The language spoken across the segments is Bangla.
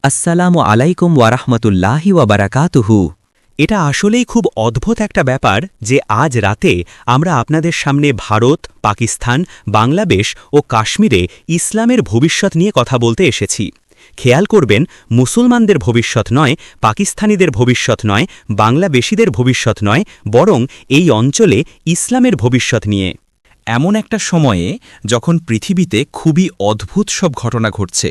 আসসালামু আলাইকুম ওয়ারাহমাতুল্লাহি ওয়াবারাকাতুহু। এটা আসলেই খুব অদ্ভুত একটা ব্যাপার যে আজ রাতে আমরা আপনাদের সামনে ভারত, পাকিস্তান, বাংলাদেশ ও কাশ্মীরে ইসলামের ভবিষ্যৎ নিয়ে কথা বলতে এসেছি। খেয়াল করবেন, মুসলমানদের ভবিষ্যৎ নয়, পাকিস্তানিদের ভবিষ্যৎ নয়, বাংলাদেশিদের ভবিষ্যৎ নয়, বরং এই অঞ্চলে ইসলামের ভবিষ্যৎ নিয়ে। এমন একটা সময়ে যখন পৃথিবীতে খুবই অদ্ভুত সব ঘটনা ঘটছে,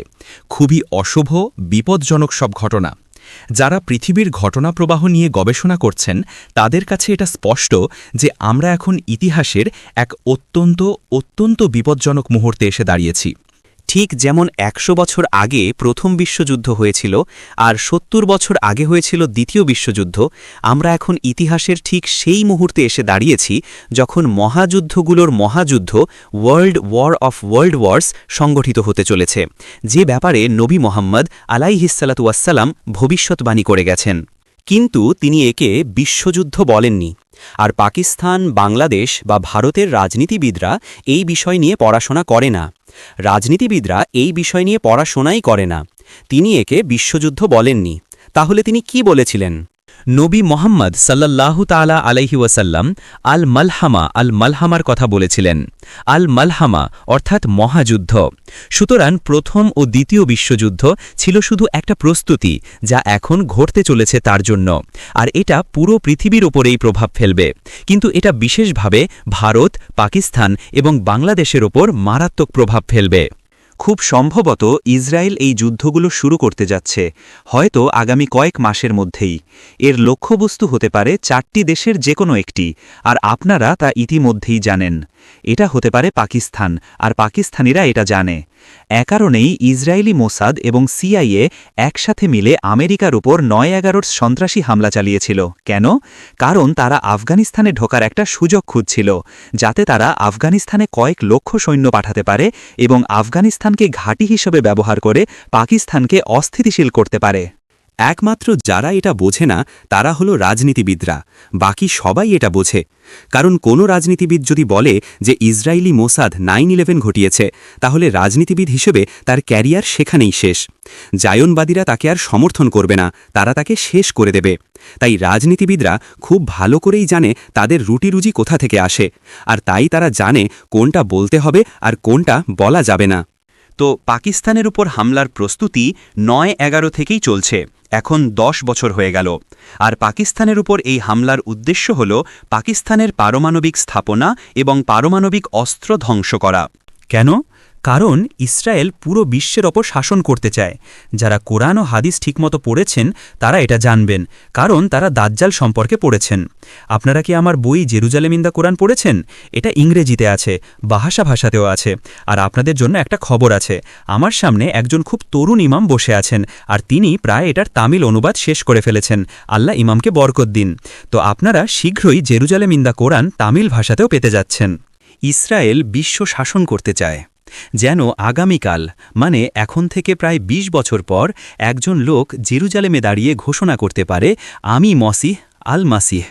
খুবই অশুভ, বিপজ্জনক সব ঘটনা। যারা পৃথিবীর ঘটনাপ্রবাহ নিয়ে গবেষণা করছেন তাদের কাছে এটা স্পষ্ট যে আমরা এখন ইতিহাসের এক অত্যন্ত বিপজ্জনক মুহূর্তে এসে দাঁড়িয়েছি। ঠিক যেমন ১০০ বছর আগে প্রথম বিশ্বযুদ্ধ হয়েছিল আর ৭০ বছর আগে হয়েছিল দ্বিতীয় বিশ্বযুদ্ধ, আমরা এখন ইতিহাসের ঠিক সেই মুহূর্তে এসে দাঁড়িয়েছি যখন মহাযুদ্ধগুলোর মহাযুদ্ধ, ওয়ার্ল্ড ওয়ার অফ ওয়ার্ল্ড ওয়ার্স সংগঠিত হতে চলেছে, যে ব্যাপারে নবী মোহাম্মদ আলাইহিসসালাতু ওয়াসসালাম ভবিষ্যৎবাণী করে গেছেন। কিন্তু তিনি একে বিশ্বযুদ্ধ বলেননি। আর পাকিস্তান, বাংলাদেশ বা ভারতের রাজনীতিবিদরা এই বিষয় নিয়ে পড়াশোনা করে না। রাজনীতিবিদরা এই বিষয় নিয়ে পড়াশোনাই করে না। তিনি একে বিশ্বযুদ্ধ বলেননি। তাহলে তিনি কি বলেছিলেন? নবী মোহাম্মদ সাল্লাল্লাহু তাআলা আলাইহি ওয়াসাল্লাম আল মালহামার কথা বলেছিলেন। আল মালহামা অর্থাৎ মহাযুদ্ধ। সুতরাং প্রথম ও দ্বিতীয় বিশ্বযুদ্ধ ছিল শুধু একটা প্রস্তুতি, যা এখন ঘটতে চলেছে তার জন্য। আর এটা পুরো পৃথিবীর ওপরেই প্রভাব ফেলবে। কিন্তু এটা বিশেষভাবে ভারত, পাকিস্তান এবং বাংলাদেশের ওপর মারাত্মক প্রভাব ফেলবে। খুব সম্ভবত ইসরায়েল এই যুদ্ধগুলো শুরু করতে যাচ্ছে, হয়তো আগামী কয়েক মাসের মধ্যেই। এর লক্ষ্যবস্তু হতে পারে ৪টি দেশের যে কোনো একটি, আর আপনারা তা ইতিমধ্যেই জানেন। এটা হতে পারে পাকিস্তান, আর পাকিস্তানিরা এটা জানে। কারণেই ইসরায়েলি মোসাদ এবং সিআইএ একসাথে মিলে আমেরিকার উপর ৯/১১ সন্ত্রাসী হামলা চালিয়েছিল। কেন? কারণ তারা আফগানিস্তানে ঢোকার একটা সুযোগ খুঁজছিল, যাতে তারা আফগানিস্তানে কয়েক লক্ষ সৈন্য পাঠাতে পারে এবং আফগানিস্তানকে ঘাঁটি হিসেবে ব্যবহার করে পাকিস্তানকে অস্থিতিশীল করতে পারে। একমাত্র যারা এটা বোঝে না তারা হলো রাজনীতিবিদরা। বাকি সবাই এটা বোঝে। কারণ কোনো রাজনীতিবিদ যদি বলে যে ইসরায়েলি মোসাদ 9/11 ঘটিয়েছে, তাহলে রাজনীতিবিদ হিসেবে তার ক্যারিয়ার সেখানেই শেষ। জায়নবাদীরা তাকে আর সমর্থন করবে না, তারা তাকে শেষ করে দেবে। তাই রাজনীতিবিদরা খুব ভালো করেই জানে তাদের রুটিরুজি কোথা থেকে আসে, আর তাই তারা জানে কোনটা বলতে হবে আর কোনটা বলা যাবে না। তো পাকিস্তানের উপর হামলার প্রস্তুতি ৯/১১ থেকেই চলছে। এখন ১০ বছর হয়ে গেল। আর পাকিস্তানের উপর এই হামলার উদ্দেশ্য হল পাকিস্তানের পারমাণবিক স্থাপনা এবং পারমাণবিক অস্ত্র ধ্বংস করা। কেন? কারণ ইসরায়েল পুরো বিশ্বের ওপর শাসন করতে চায়। যারা কোরআন ও হাদিস ঠিকমতো পড়েছেন তারা এটা জানবেন, কারণ তারা দাজ্জাল সম্পর্কে পড়েছেন। আপনারা কি আমার বই জেরুজালেম ইন দ্য কোরআন পড়েছেন? এটা ইংরেজিতে আছে, বাহাসা ভাষাতেও আছে। আর আপনাদের জন্য একটা খবর আছে, আমার সামনে একজন খুব তরুণ ইমাম বসে আছেন, আর তিনি প্রায় এটার তামিল অনুবাদ শেষ করে ফেলেছেন। আল্লাহ ইমামকে বরকত দিন। তো আপনারা শীঘ্রই জেরুজালেম ইন দ্য কোরআন তামিল ভাষাতেও পেতে যাচ্ছেন। ইসরায়েল বিশ্ব শাসন করতে চায়, যেন আগামীকাল, মানে এখন থেকে প্রায় ২০ বছর পর, একজন লোক জেরুজালেমে দাঁড়িয়ে ঘোষণা করতে পারে, আমি মসিহ আল মাসিহ।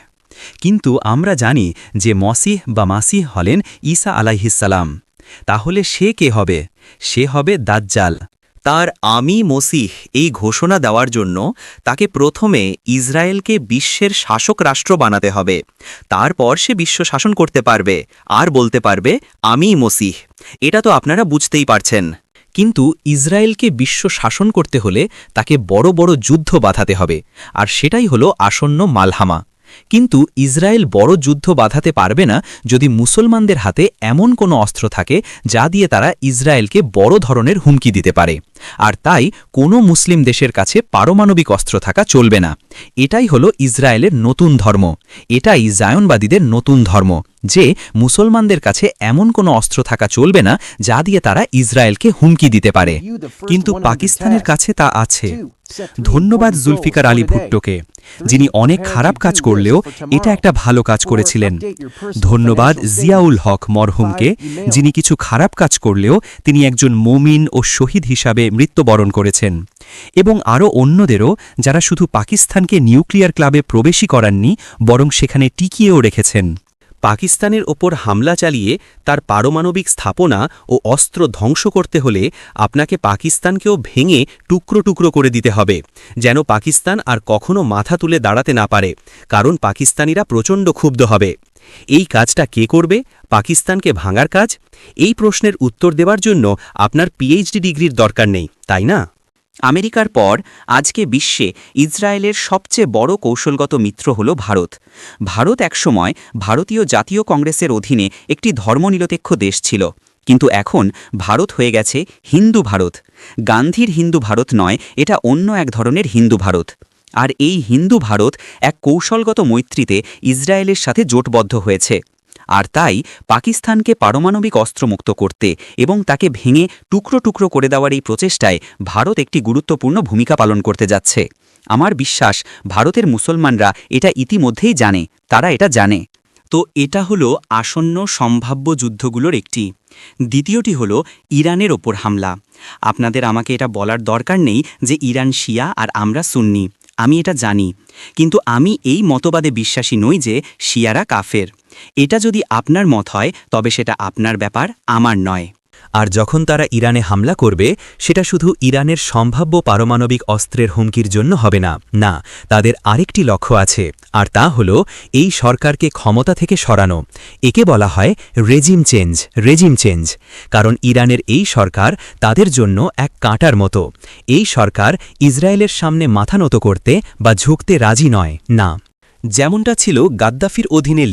কিন্তু আমরা জানি যে মসিহ বা মাসিহ হলেন ঈসা আলাইহিসসালাম। তাহলে সে কে হবে? সে হবে দাজ্জাল। তার আমি মসিহ এই ঘোষণা দেওয়ার জন্য তাকে প্রথমে ইসরায়েলকে বিশ্বের শাসক রাষ্ট্র বানাতে হবে। তারপর সে বিশ্ব শাসন করতে পারবে আর বলতে পারবে, আমি মসিহ। এটা তো আপনারা বুঝতেই পারছেন। কিন্তু ইসরায়েলকে বিশ্ব শাসন করতে হলে তাকে বড় বড় যুদ্ধ বাঁধাতে হবে, আর সেটাই হলো আসন্ন মালহামা। কিন্তু ইসরায়েল বড় যুদ্ধ বাঁধাতে পারবে না যদি মুসলমানদের হাতে এমন কোনো অস্ত্র থাকে যা দিয়ে তারা ইসরায়েলকে বড় ধরনের হুমকি দিতে পারে। আর তাই কোনো মুসলিম দেশের কাছে পারমাণবিক অস্ত্র থাকা চলবে না। এটাই হলো ইসরায়েলের নতুন ধর্ম। এটাই জায়নবাদীদের নতুন ধর্ম, যে মুসলমানদের কাছে এমন কোনো অস্ত্র থাকা চলবে না যা দিয়ে তারা ইসরায়েলকে হুমকি দিতে পারে। কিন্তু পাকিস্তানের কাছে তা আছে। ধন্যবাদ জুলফিকার আলী ভুট্টোকে, যিনি অনেক খারাপ কাজ করলেও এটা একটা ভালো কাজ করেছিলেন। ধন্যবাদ জিয়াউল হক মরহুমকে, যিনি কিছু খারাপ কাজ করলেও তিনি একজন মুমিন ও শহীদ হিসাবে মৃত্যুবরণ করেছেন। এবং আরও অন্যদেরও, যারা শুধু পাকিস্তানকে নিউক্লিয়ার ক্লাবে প্রবেশই করাননি, বরং সেখানে টিকিয়েও রেখেছেন। পাকিস্তানের ওপর হামলা চালিয়ে তার পারমাণবিক স্থাপনা ও অস্ত্র ধ্বংস করতে হলে আপনাকে পাকিস্তানকেও ভেঙে টুকরো টুকরো করে দিতে হবে, যেন পাকিস্তান আর কখনো মাথা তুলে দাঁড়াতে না পারে, কারণ পাকিস্তানিরা প্রচণ্ড ক্ষুব্ধ হবে। এই কাজটা কে করবে? পাকিস্তানকে ভাঙার কাজ? এই প্রশ্নের উত্তর দেওয়ার জন্য আপনার পিএইচডি ডিগ্রির দরকার নেই, তাই না? আমেরিকার পর আজকে বিশ্বে ইসরায়েলের সবচেয়ে বড় কৌশলগত মিত্র হল ভারত। ভারত একসময় ভারতীয় জাতীয় কংগ্রেসের অধীনে একটি ধর্মনিরপেক্ষ দেশ ছিল, কিন্তু এখন ভারত হয়ে গেছে হিন্দু ভারত। গান্ধীর হিন্দু ভারত নয়, এটা অন্য এক ধরনের হিন্দু ভারত। আর এই হিন্দু ভারত এক কৌশলগত মৈত্রীতে ইসরায়েলের সাথে জোটবদ্ধ হয়েছে। আর তাই পাকিস্তানকে পারমাণবিক অস্ত্রমুক্ত করতে এবং তাকে ভেঙে টুকরো টুকরো করে দেওয়ার এই প্রচেষ্টায় ভারত একটি গুরুত্বপূর্ণ ভূমিকা পালন করতে যাচ্ছে। আমার বিশ্বাস ভারতের মুসলমানরা এটা ইতিমধ্যেই জানে, তারা এটা জানে। তো এটা হলো আসন্ন সম্ভাব্য যুদ্ধগুলোর একটি। দ্বিতীয়টি হলো ইরানের ওপর হামলা। আপনাদের আমাকে এটা বলার দরকার নেই যে ইরান শিয়া আর আমরা সুন্নি, আমি এটা জানি। কিন্তু আমি এই মতবাদে বিশ্বাসী নই যে শিয়ারা কাফের। এটা যদি আপনার মত হয় তবে সেটা আপনার ব্যাপার, আমার নয়। আর যখন তারা ইরানে হামলা করবে, সেটা শুধু ইরানের সম্ভাব্য পারমাণবিক অস্ত্রের হুমকির জন্য হবে না, না, তাদের আরেকটি লক্ষ্য আছে, আর তা হল এই সরকারকে ক্ষমতা থেকে সরানো। একে বলা হয় রেজিম চেঞ্জ, কারণ ইরানের এই সরকার তাদের জন্য এক কাঁটার মতো। এই সরকার ইসরায়েলের সামনে মাথা নত করতে বা ঝুঁকতে রাজি নয়, না। যেমনটা ছিল গাদ্দাফির অধীনে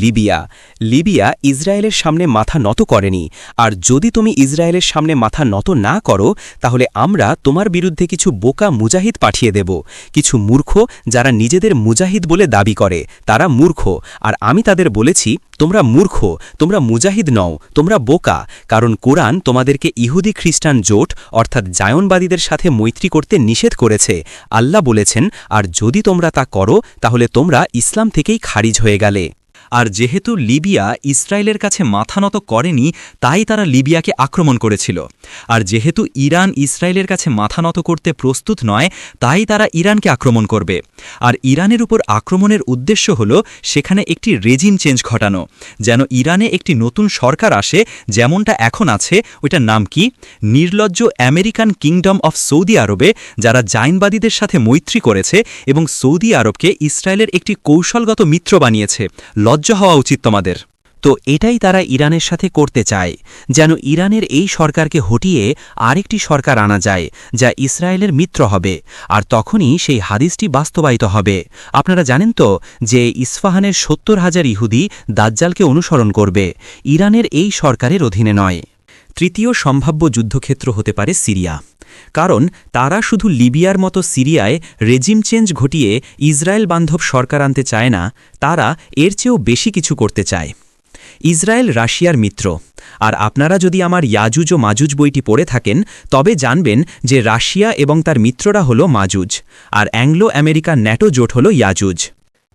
লিবিয়া ইসরায়েলের সামনে মাথা নত করেনি। আর যদি তুমি ইসরায়েলের সামনে মাথা নত না করো, তাহলে আমরা তোমার বিরুদ্ধে কিছু বোকা মুজাহিদ পাঠিয়ে দেব, কিছু মূর্খ যারা নিজেদের মুজাহিদ বলে দাবি করে, তারা মূর্খ। আর আমি তাদের বলেছি, তোমরা মূর্খ, তোমরা মুজাহিদ নও, তোমরা বোকা, কারণ কোরআন তোমাদেরকে ইহুদি খ্রিস্টান জোট অর্থাৎ জায়নবাদীদের সাথে মৈত্রী করতে নিষেধ করেছে। আল্লাহ বলেছেন, আর যদি তোমরা তা করো তাহলে তোমরা ইসলাম থেকেই খারিজ হয়ে গেলে। আর যেহেতু লিবিয়া ইসরায়েলের কাছে মাথা নত করেনি, তাই তারা লিবিয়াকে আক্রমণ করেছিল। আর যেহেতু ইরান ইসরায়েলের কাছে মাথা নত করতে প্রস্তুত নয়, তাই তারা ইরানকে আক্রমণ করবে। আর ইরানের উপর আক্রমণের উদ্দেশ্য হল সেখানে একটি রেজিম চেঞ্জ ঘটানো, যেন ইরানে একটি নতুন সরকার আসে, যেমনটা এখন আছে। ওইটার নাম কি? নির্লজ্জ আমেরিকান কিংডম অফ সৌদি আরবে, যারা জায়নবাদীদের সাথে মৈত্রী করেছে এবং সৌদি আরবকে ইসরায়েলের একটি কৌশলগত মিত্র বানিয়েছে। লজ্জা হওয়া উচিত তোমাদের। তো এটাই তারা ইরানের সাথে করতে চায়, যেন ইরানের এই সরকারকে হটিয়ে আরেকটি সরকার আনা যায় যা ইসরায়েলের মিত্র হবে। আর তখনই সেই হাদিসটি বাস্তবায়িত হবে। আপনারা জানেন তো যে ইস্পাহানের ৭০,০০০ ইহুদি দাজ্জালকে অনুসরণ করবে, ইরানের এই সরকারের অধীনে নয়। তৃতীয় সম্ভাব্য যুদ্ধক্ষেত্র হতে পারে সিরিয়া, কারণ তারা শুধু লিবিয়ার মতো সিরিয়ায় রেজিম চেঞ্জ ঘটিয়ে ইসরায়েল বান্ধব সরকার আনতে চায় না, তারা এর চেয়েও বেশি কিছু করতে চায়। ইসরায়েল রাশিয়ার মিত্র, আর আপনারা যদি আমার ইয়াজুজ ও মাজুজ বইটি পড়ে থাকেন তবে জানবেন যে রাশিয়া এবং তার মিত্ররা হল মাজুজ, আর অ্যাংলো আমেরিকান ন্যাটো জোট হল ইয়াজুজ।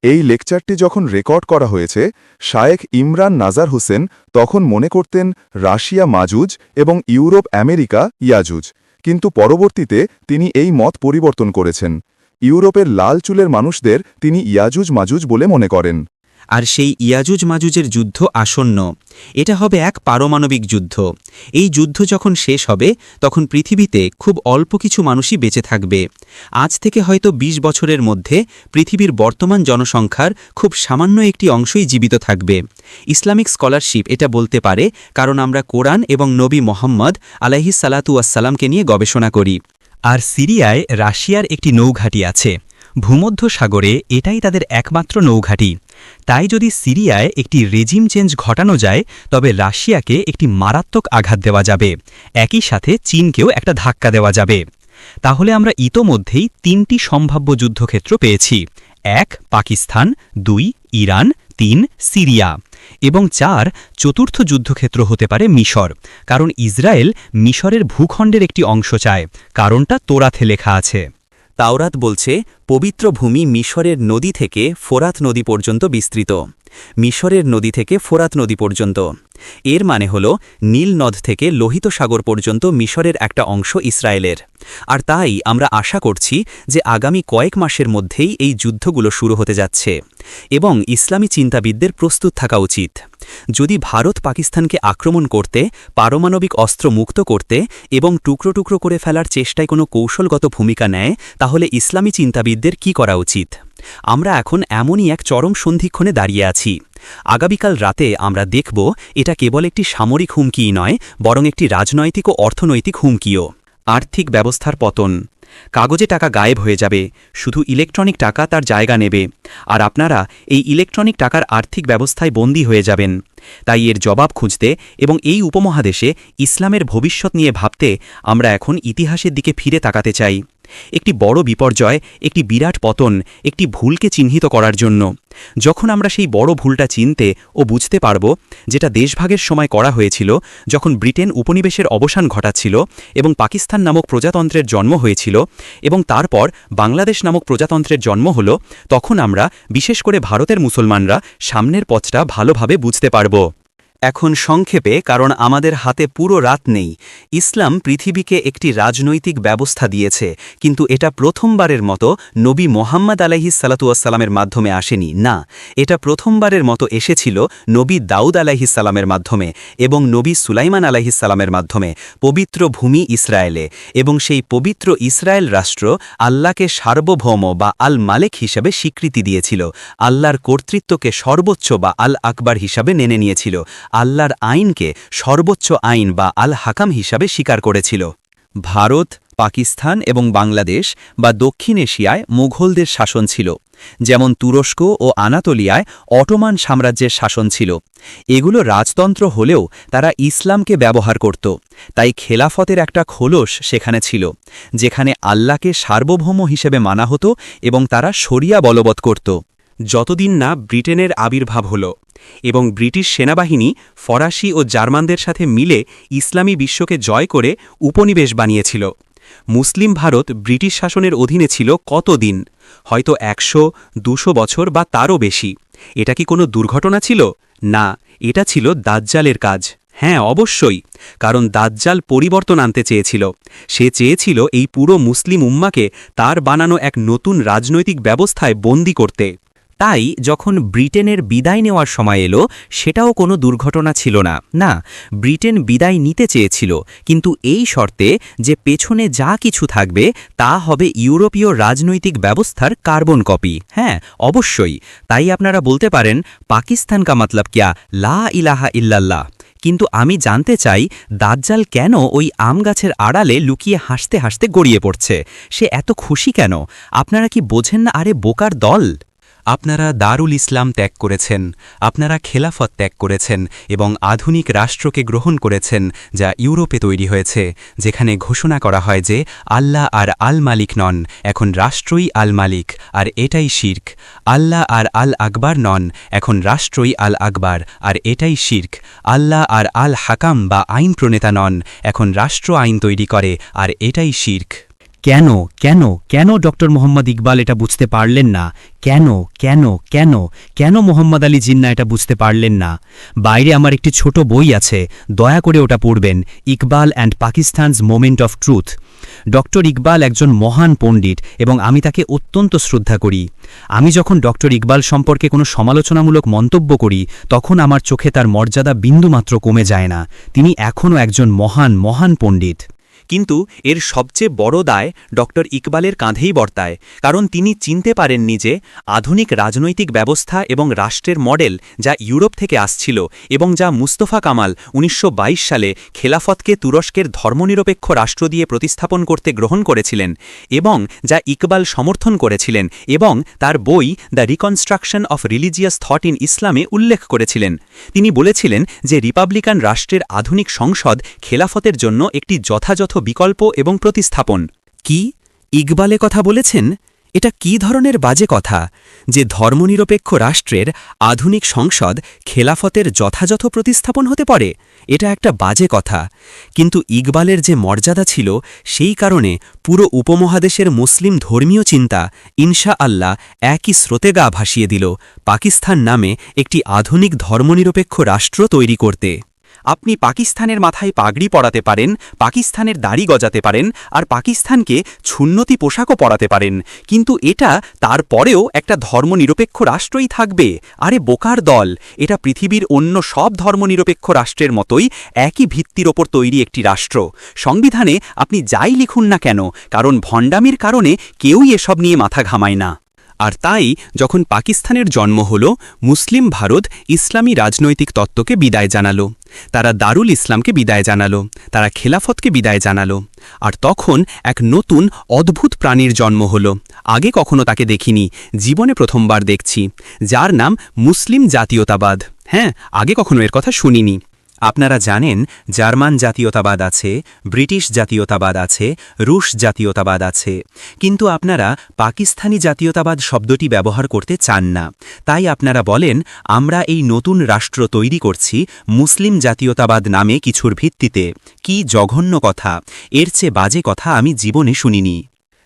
এই লেকচারটি যখন রেকর্ড করা হয়েছে, শায়েখ ইমরান নাজার হোসেন তখন মনে করতেন রাশিয়া মাজুজ এবং ইউরোপ আমেরিকা ইয়াজুজ, কিন্তু পরবর্তীতে তিনি এই মত পরিবর্তন করেছেন। ইউরোপের লাল চুলের মানুষদের তিনি ইয়াজুজ মাজুজ বলে মনে করেন। আর সেই ইয়াজুজ মাজুজের যুদ্ধ আসন্ন। এটা হবে এক পারমাণবিক যুদ্ধ। এই যুদ্ধ যখন শেষ হবে তখন পৃথিবীতে খুব অল্প কিছু মানুষই বেঁচে থাকবে। আজ থেকে হয়তো ২০ বছরের মধ্যে পৃথিবীর বর্তমান জনসংখ্যার খুব সামান্য একটি অংশই জীবিত থাকবে। ইসলামিক স্কলারশিপ এটা বলতে পারে, কারণ আমরা কোরআন এবং নবী মোহাম্মদ আলাইহিস সালাতু ওয়াসসালামকে নিয়ে গবেষণা করি। আর সিরিয়ায় রাশিয়ার একটি নৌঘাঁটি আছে। ভূমধ্য সাগরে এটাই তাদের একমাত্র নৌঘাঁটি। তাই যদি সিরিয়ায় একটি রেজিম চেঞ্জ ঘটানো যায়, তবে রাশিয়াকে একটি মারাত্মক আঘাত দেওয়া যাবে, একই সাথে চীনকেও একটা ধাক্কা দেওয়া যাবে। তাহলে আমরা ইতোমধ্যেই ৩টি সম্ভাব্য যুদ্ধক্ষেত্র পেয়েছি: ১ পাকিস্তান, ২ ইরান, ৩ সিরিয়া, এবং ৪ চতুর্থ যুদ্ধক্ষেত্র হতে পারে মিশর, কারণ ইসরায়েল মিশরের ভূখণ্ডের একটি অংশ চায়। কারণটা তোরাথে লেখা আছে। তাওরাত বলছে পবিত্র ভূমি মিশরের নদী থেকে ফোরাত নদী পর্যন্ত বিস্তৃত। মিশরের নদী থেকে ফোরাত নদী পর্যন্ত। এর মানে হল নীল নদ থেকে লোহিত সাগর পর্যন্ত মিশরের একটা অংশ ইসরায়েলের। আর তাই আমরা আশা করছি যে আগামী কয়েক মাসের মধ্যেই এই যুদ্ধগুলো শুরু হতে যাচ্ছে এবং ইসলামী চিন্তাবিদদের প্রস্তুত থাকা উচিত। যদি ভারত পাকিস্তানকে আক্রমণ করতে, পারমাণবিক অস্ত্র মুক্ত করতে এবং টুকরো টুকরো করে ফেলার চেষ্টায় কোনো কৌশলগত ভূমিকা নেয়, তাহলে ইসলামী চিন্তাবিদদের কি করা উচিত? আমরা এখন এমনই এক চরম সন্ধিক্ষণে দাঁড়িয়ে আছি। আগামীকাল রাতে আমরা দেখব এটা কেবল একটি সামরিক হুমকিই নয়, বরং একটি রাজনৈতিক ও অর্থনৈতিক হুমকিও। আর্থিক ব্যবস্থার পতন। কাগজে টাকা গায়েব হয়ে যাবে, শুধু ইলেকট্রনিক টাকা তার জায়গা নেবে, আর আপনারা এই ইলেকট্রনিক টাকার আর্থিক ব্যবস্থায় বন্দী হয়ে যাবেন। তাই এর জবাব খুঁজতে এবং এই উপমহাদেশে ইসলামের ভবিষ্যৎ নিয়ে ভাবতে আমরা এখন ইতিহাসের দিকে ফিরে তাকাতে চাই। একটি বড় বিপর্যয়, একটি বিরাট পতন, একটি ভুলকে চিহ্নিত করার জন্য। যখন আমরা সেই বড় ভুলটা চিনতে ও বুঝতে পারব, যেটা দেশভাগের সময় করা হয়েছিল, যখন ব্রিটেন উপনিবেশের অবসান ঘটাচ্ছিল এবং পাকিস্তান নামক প্রজাতন্ত্রের জন্ম হয়েছিল এবং তারপর বাংলাদেশ নামক প্রজাতন্ত্রের জন্ম হল, তখন আমরা, বিশেষ করে ভারতের মুসলমানরা, সামনের পথটা ভালোভাবে বুঝতে পারব। এখন সংক্ষেপে, কারণ আমাদের হাতে পুরো রাত নেই, ইসলাম পৃথিবীকে একটি রাজনৈতিক ব্যবস্থা দিয়েছে, কিন্তু এটা প্রথমবারের মতো নবী মোহাম্মদ আলাইহিসসালামের মাধ্যমে আসেনি। না, এটা প্রথমবারের মতো এসেছিল নবী দাউদ আলাইহিসসালামের মাধ্যমে এবং নবী সুলাইমান আলাইহিসসালামের মাধ্যমে পবিত্র ভূমি ইসরায়েলে, এবং সেই পবিত্র ইসরায়েল রাষ্ট্র আল্লাহকে সার্বভৌম বা আল মালেক হিসাবে স্বীকৃতি দিয়েছিল, আল্লাহর কর্তৃত্বকে সর্বোচ্চ বা আল আকবার হিসাবে মেনে নিয়েছিল, আল্লাহর আইনকে সর্বোচ্চ আইন বা আল হাকাম হিসাবে স্বীকার করেছিল। ভারত, পাকিস্তান এবং বাংলাদেশ বা দক্ষিণ এশিয়ায় মুঘলদের শাসন ছিল, যেমন তুরস্ক ও আনাতোলিয়ায় অটোমান সাম্রাজ্যের শাসন ছিল। এগুলো রাজতন্ত্র হলেও তারা ইসলামকে ব্যবহার করত, তাই খেলাফতের একটা খোলস সেখানে ছিল, যেখানে আল্লাহকে সার্বভৌম হিসেবে মানা হতো এবং তারা শরিয়া বলবৎ করত। যতদিন না ব্রিটেনের আবির্ভাব হল এবং ব্রিটিশ সেনাবাহিনী ফরাসি ও জার্মানদের সাথে মিলে ইসলামী বিশ্বকে জয় করে উপনিবেশ বানিয়েছিল। মুসলিম ভারত ব্রিটিশ শাসনের অধীনে ছিল কতদিন? হয়তো 100-200 বছর বা তারও বেশি। এটা কি কোনো দুর্ঘটনা ছিল? না, এটা ছিল দাজ্জালের কাজ। হ্যাঁ, অবশ্যই, কারণ দাজ্জাল পরিবর্তন আনতে চেয়েছিল। সে চেয়েছিল এই পুরো মুসলিম উম্মাকে তার বানানো এক নতুন রাজনৈতিক ব্যবস্থায় বন্দী করতে। তাই যখন ব্রিটেনের বিদায় নেওয়ার সময় এলো, সেটাও কোনো দুর্ঘটনা ছিল না। না, ব্রিটেন বিদায় নিতে চেয়েছিল, কিন্তু এই শর্তে যে পেছনে যা কিছু থাকবে তা হবে ইউরোপীয় রাজনৈতিক ব্যবস্থার কার্বন কপি। হ্যাঁ, অবশ্যই। তাই আপনারা বলতে পারেন, পাকিস্তান কা মতলব কিয়া, লা ইলাহা ইল্লাল্লাহ। কিন্তু আমি জানতে চাই, দাজ্জাল কেন ওই আম গাছের আড়ালে লুকিয়ে হাসতে হাসতে গড়িয়ে পড়ছে? সে এত খুশি কেন? আপনারা কি বোঝেন না? আরে বোকার দল! আপনারা দারুল ইসলাম ত্যাগ করেছেন, আপনারা খেলাফত ত্যাগ করেছেন এবং আধুনিক রাষ্ট্রকে গ্রহণ করেছেন, যা ইউরোপে তৈরি হয়েছে, যেখানে ঘোষণা করা হয় যে আল্লাহ আর আল মালিক নন, এখন রাষ্ট্রই আল মালিক, আর এটাই শির্ক। আল্লাহ আর আল আকবার নন, এখন রাষ্ট্রই আল আকবার, আর এটাই শির্ক। আল্লাহ আর আল হাকাম বা আইন প্রণেতা নন, এখন রাষ্ট্র আইন তৈরি করে, আর এটাই শির্ক। কেন কেন কেন ডক্টর মোহাম্মদ ইকবাল এটা বুঝতে পারলেন না? কেন কেন কেন কেন মোহাম্মদ আলী জিন্না এটা বুঝতে পারলেন না? বাইরে আমার একটি ছোট বই আছে, দয়া করে ওটা পড়বেন, Iqbal and Pakistan's moment of truth. Doctor Iqbal একজন মহান পণ্ডিত এবং আমি তাকে অত্যন্ত শ্রদ্ধা করি। আমি যখন ডক্টর ইকবাল সম্পর্কে কোনো সমালোচনামূলক মন্তব্য করি, তখন আমার চোখে তার মর্যাদা বিন্দুমাত্র কমে যায় না। তিনি এখনও একজন মহান মহান পণ্ডিত। কিন্তু এর সবচেয়ে বড় দায় ডক্টর ইকবালের কাঁধেই বর্তায়, কারণ তিনি চিনতে পারেননি যে আধুনিক রাজনৈতিক ব্যবস্থা এবং রাষ্ট্রের মডেল যা ইউরোপ থেকে আসছিল এবং যা মুস্তফা কামাল 1922 সালে খেলাফতকে তুরস্কের ধর্মনিরপেক্ষ রাষ্ট্র দিয়ে প্রতিস্থাপন করতে গ্রহণ করেছিলেন এবং যা ইকবাল সমর্থন করেছিলেন এবং তার বই the reconstruction of religious thought in ইসলামে উল্লেখ করেছিলেন। তিনি বলেছিলেন যে রিপাবলিকান রাষ্ট্রের আধুনিক সংসদ খেলাফতের জন্য একটি যথাযথ বিকল্প এবং প্রতিস্থাপন। কি ইকবালে কথা বলেছেন? এটা কী ধরনের বাজে কথা যে ধর্মনিরপেক্ষ রাষ্ট্রের আধুনিক সংসদ খেলাফতের যথাযথ প্রতিস্থাপন হতে পারে? এটা একটা বাজে কথা, কিন্তু ইকবালের যে মর্যাদা ছিল সেই কারণে পুরো উপমহাদেশের মুসলিম ধর্মীয় চিন্তা ইনশা আল্লাহ একই স্রোতে গা ভাসিয়ে দিল পাকিস্তান নামে একটি আধুনিক ধর্মনিরপেক্ষ রাষ্ট্র তৈরি করতে। আপনি পাকিস্তানের মাথায় পাগড়ি পরাতে পারেন, পাকিস্তানের দাড়ি গজাতে পারেন, আর পাকিস্তানকে সুন্নতি পোশাকও পরাতে পারেন, কিন্তু এটা তারপরেও একটা ধর্মনিরপেক্ষ রাষ্ট্রই থাকবে। আরে বোকার দল, এটা পৃথিবীর অন্য সব ধর্মনিরপেক্ষ রাষ্ট্রের মতোই একই ভিত্তির ওপর তৈরি একটি রাষ্ট্র। সংবিধানে আপনি যাই লিখুন না কেন, কারণ ভণ্ডামির কারণে কেউই এসব নিয়ে মাথা ঘামায় না। আর তাই যখন পাকিস্তানের জন্ম হল, মুসলিম ভারত ইসলামী রাজনৈতিক তত্ত্বকে বিদায় জানালো, তারা দারুল ইসলামকে বিদায় জানালো, তারা খেলাফতকে বিদায় জানালো। আর তখন এক নতুন অদ্ভুত প্রাণীর জন্ম হল, আগে কখনো তাকে দেখিনি, জীবনে প্রথমবার দেখছি, যার নাম মুসলিম জাতীয়তাবাদ। হ্যাঁ, আগে কখনো এর কথা শুনিনি। আপনারা জানেন জার্মান জাতীয়তাবাদ আছে, ব্রিটিশ জাতীয়তাবাদ আছে, রুশ জাতীয়তাবাদ আছে, কিন্তু আপনারা পাকিস্তানি জাতীয়তাবাদ শব্দটি ব্যবহার করতে চান না। তাই আপনারা বলেন আমরা এই নতুন রাষ্ট্র তৈরি করছি মুসলিম জাতীয়তাবাদ নামে কিছুর ভিত্তিতে। কি জঘন্য কথা! এর চেয়ে বাজে কথা আমি জীবনে শুনিনি।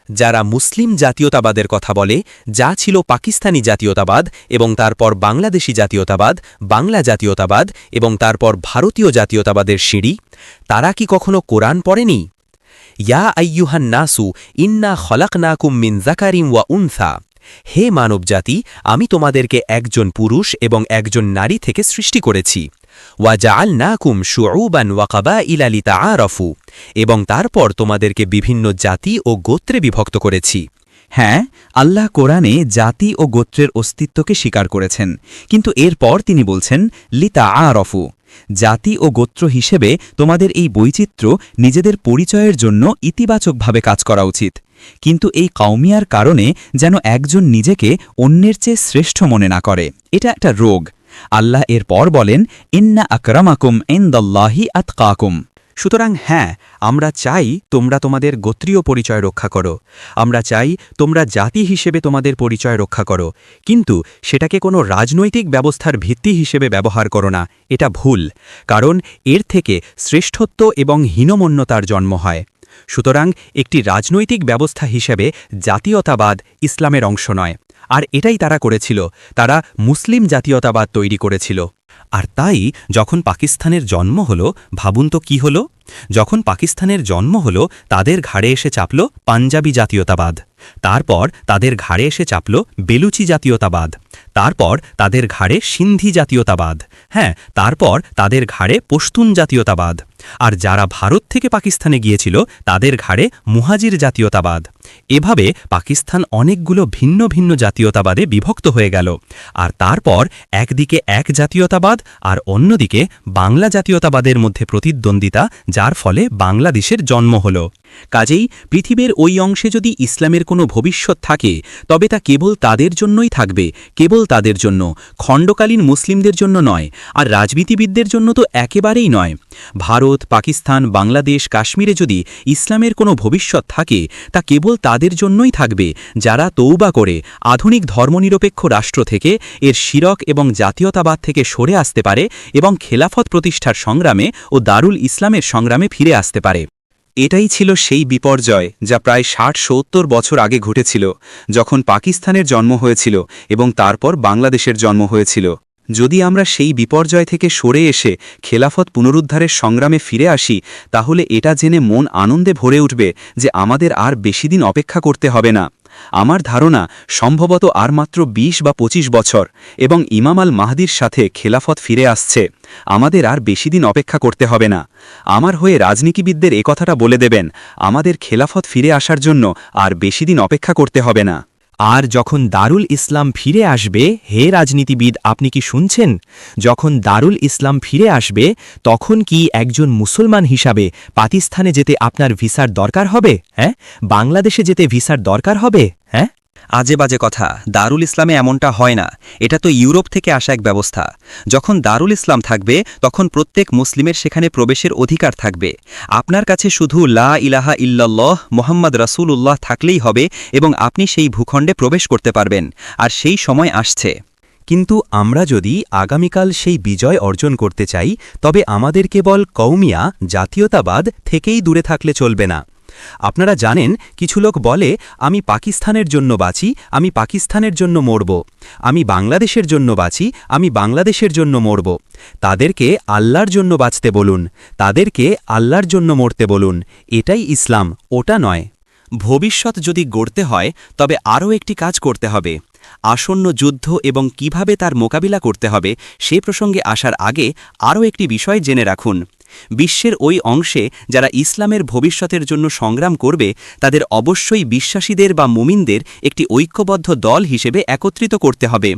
যারা মুসলিম জাতীয়তাবাদের কথা বলে, যা ছিল পাকিস্তানি জাতীয়তাবাদ এবং তারপর বাংলাদেশি জাতীয়তাবাদ, বাংলা জাতীয়তাবাদ এবং তারপর ভারতীয় জাতীয়তাবাদের সিঁড়ি, তারা কি কখনো কোরআন পড়েনি? ইয়া আইয়ুহান নাসু ইন্না খলাকনাকুম মিন যাকারিন ওয়া উনসা। হে মানবজাতি, আমি তোমাদেরকে একজন পুরুষ এবং একজন নারী থেকে সৃষ্টি করেছি। ওয়া জাআলনাকুম শুউবান ওয়া কাবাইলা লিতাআরাফু, এবং তারপর তোমাদেরকে বিভিন্ন জাতি ও গোত্রে বিভক্ত করেছি। হ্যাঁ, আল্লাহ কোরআনে জাতি ও গোত্রের অস্তিত্বকে স্বীকার করেছেন, কিন্তু এরপর তিনি বলছেন লিতাআরাফু, জাতি ও গোত্র হিসেবে তোমাদের এই বৈচিত্র্য নিজেদের পরিচয়ের জন্য ইতিবাচকভাবে কাজ করা উচিত। কিন্তু এই কওমিয়ার কারণে যেন একজন নিজেকে অন্যের চেয়ে শ্রেষ্ঠ মনে না করে, এটা একটা রোগ। আল্লাহ এরপর বলেন ইন্না আকরামাকুম ইনদাল্লাহি আতকাকুম। সুতরাং হ্যাঁ, আমরা চাই তোমরা তোমাদের গোত্রীয় পরিচয় রক্ষা করো, আমরা চাই তোমরা জাতি হিসেবে তোমাদের পরিচয় রক্ষা করো, কিন্তু সেটাকে কোনো রাজনৈতিক ব্যবস্থার ভিত্তি হিসেবে ব্যবহার করো না। এটা ভুল, কারণ এর থেকে শ্রেষ্ঠত্ব এবং হীনমন্যতার জন্ম হয়। সুতরাং একটি রাজনৈতিক ব্যবস্থা হিসেবে জাতীয়তাবাদ ইসলামের অংশ নয়, আর এটাই তারা করেছিল, তারা মুসলিম জাতীয়তাবাদ তৈরি করেছিল। আর তাই যখন পাকিস্তানের জন্ম হল, ভাবুন তো কি হল? যখন পাকিস্তানের জন্ম হল, তাদের ঘাড়ে এসে চাপল পাঞ্জাবি জাতীয়তাবাদ, তারপর তাদের ঘাড়ে এসে চাপল বেলুচি জাতীয়তাবাদ, তারপর তাদের ঘাড়ে সিন্ধি জাতীয়তাবাদ, হ্যাঁ, তারপর তাদের ঘাড়ে পশতুন জাতীয়তাবাদ। আর যারা ভারত থেকে পাকিস্তানে গিয়েছিল তাদের ঘাড়ে মুহাজির জাতীয়তাবাদ। এভাবে পাকিস্তান অনেকগুলো ভিন্ন ভিন্ন জাতীয়তাবাদে বিভক্ত হয়ে গেল। আর তারপর একদিকে এক জাতীয়তাবাদ আর অন্যদিকে বাংলা জাতীয়তাবাদের মধ্যে প্রতিদ্বন্দ্বিতা, যার ফলে বাংলাদেশের জন্ম হল। কাজেই পৃথিবীর ওই অংশে যদি ইসলামের কোনো ভবিষ্যৎ থাকে, তবে তা কেবল তাদের জন্যই থাকবে, কেবল তাদের জন্য, খণ্ডকালীন মুসলিমদের জন্য নয়, আর রাজনীতিবিদদের জন্য তো একেবারেই নয়। ভারত, পাকিস্তান, বাংলাদেশ, কাশ্মীরে যদি ইসলামের কোনো ভবিষ্যৎ থাকে, তা কেবল তাদের জন্যই থাকবে যারা তৌবা করে আধুনিক ধর্মনিরপেক্ষ রাষ্ট্র থেকে, এর শিরক এবং জাতীয়তাবাদ থেকে সরে আসতে পারে এবং খেলাফত প্রতিষ্ঠার সংগ্রামে ও দারুল ইসলামের সংগ্রামে ফিরে আসতে পারে। এটাই ছিল সেই বিপর্যয় যা প্রায় ৬০-৭০ বছর আগে ঘটেছিল, যখন পাকিস্তানের জন্ম হয়েছিল এবং তারপর বাংলাদেশের জন্ম হয়েছিল। যদি আমরা সেই বিপর্যয় থেকে সরে এসে খেলাফত পুনরুদ্ধারের সংগ্রামে ফিরে আসি, তাহলে এটা জেনে মন আনন্দে ভরে উঠবে যে আমাদের আর বেশি দিন অপেক্ষা করতে হবে না। আমার ধারণা সম্ভবত আর মাত্র ২০ বা ২৫ বছর, এবং ইমাম আল মাহদির সাথে খেলাফত ফিরে আসছে। আমাদের আর বেশি দিন অপেক্ষা করতে হবে না। আমার হয়ে রাজনীতিবিদদের একথাটা বলে দেবেন, আমাদের খেলাফত ফিরে আসার জন্য আর বেশি দিন অপেক্ষা করতে হবে না। আর যখন দারুল ইসলাম ফিরে আসবে, হে রাজনীতিবিদ, আপনি কি শুনছেন? যখন দারুল ইসলাম ফিরে আসবে, তখন কি একজন মুসলমান হিসাবে পাকিস্তানে যেতে আপনার ভিসার দরকার হবে? হ্যাঁ, বাংলাদেশে যেতে ভিসার দরকার হবে? হ্যাঁ, আজে বাজে কথা, দারুল ইসলামে এমনটা হয় না। এটা তো ইউরোপ থেকে আসা এক ব্যবস্থা। যখন দারুল ইসলাম থাকবে তখন প্রত্যেক মুসলিমের সেখানে প্রবেশের অধিকার থাকবে। আপনার কাছে শুধু লা ইলাহা ইল্লাল্লাহ মুহাম্মদ রাসূলুল্লাহ থাকলেই হবে এবং আপনি সেই ভূখণ্ডে প্রবেশ করতে পারবেন। আর সেই সময় আসছে। কিন্তু আমরা যদি আগামীকাল সেই বিজয় অর্জন করতে চাই, তবে আমাদের কেবল কৌমিয়া জাতীয়তাবাদ থেকেই দূরে থাকলে চলবে না। আপনারা জানেন, কিছু লোক বলে, আমি পাকিস্তানের জন্য বাঁচি, আমি পাকিস্তানের জন্য মরব, আমি বাংলাদেশের জন্য বাঁচি, আমি বাংলাদেশের জন্য মরব। তাদেরকে আল্লাহর জন্য বাঁচতে বলুন, তাদেরকে আল্লাহর জন্য মরতে বলুন। এটাই ইসলাম, ওটা নয়। ভবিষ্যৎ যদি গড়তে হয় তবে আরও একটি কাজ করতে হবে। আসন্ন যুদ্ধ এবং কিভাবে তার মোকাবিলা করতে হবে সে প্রসঙ্গে আসার আগে আরও একটি বিষয় জেনে রাখুন। বিশ্বের ওই অংশে যারা ইসলামের ভবিষ্যতের জন্য সংগ্রাম করবে তাদের অবশ্যই বিশ্বাসীদের বা মুমিনদের একটি ঐক্যবদ্ধ দল হিসেবে একত্রিত করতে হবে।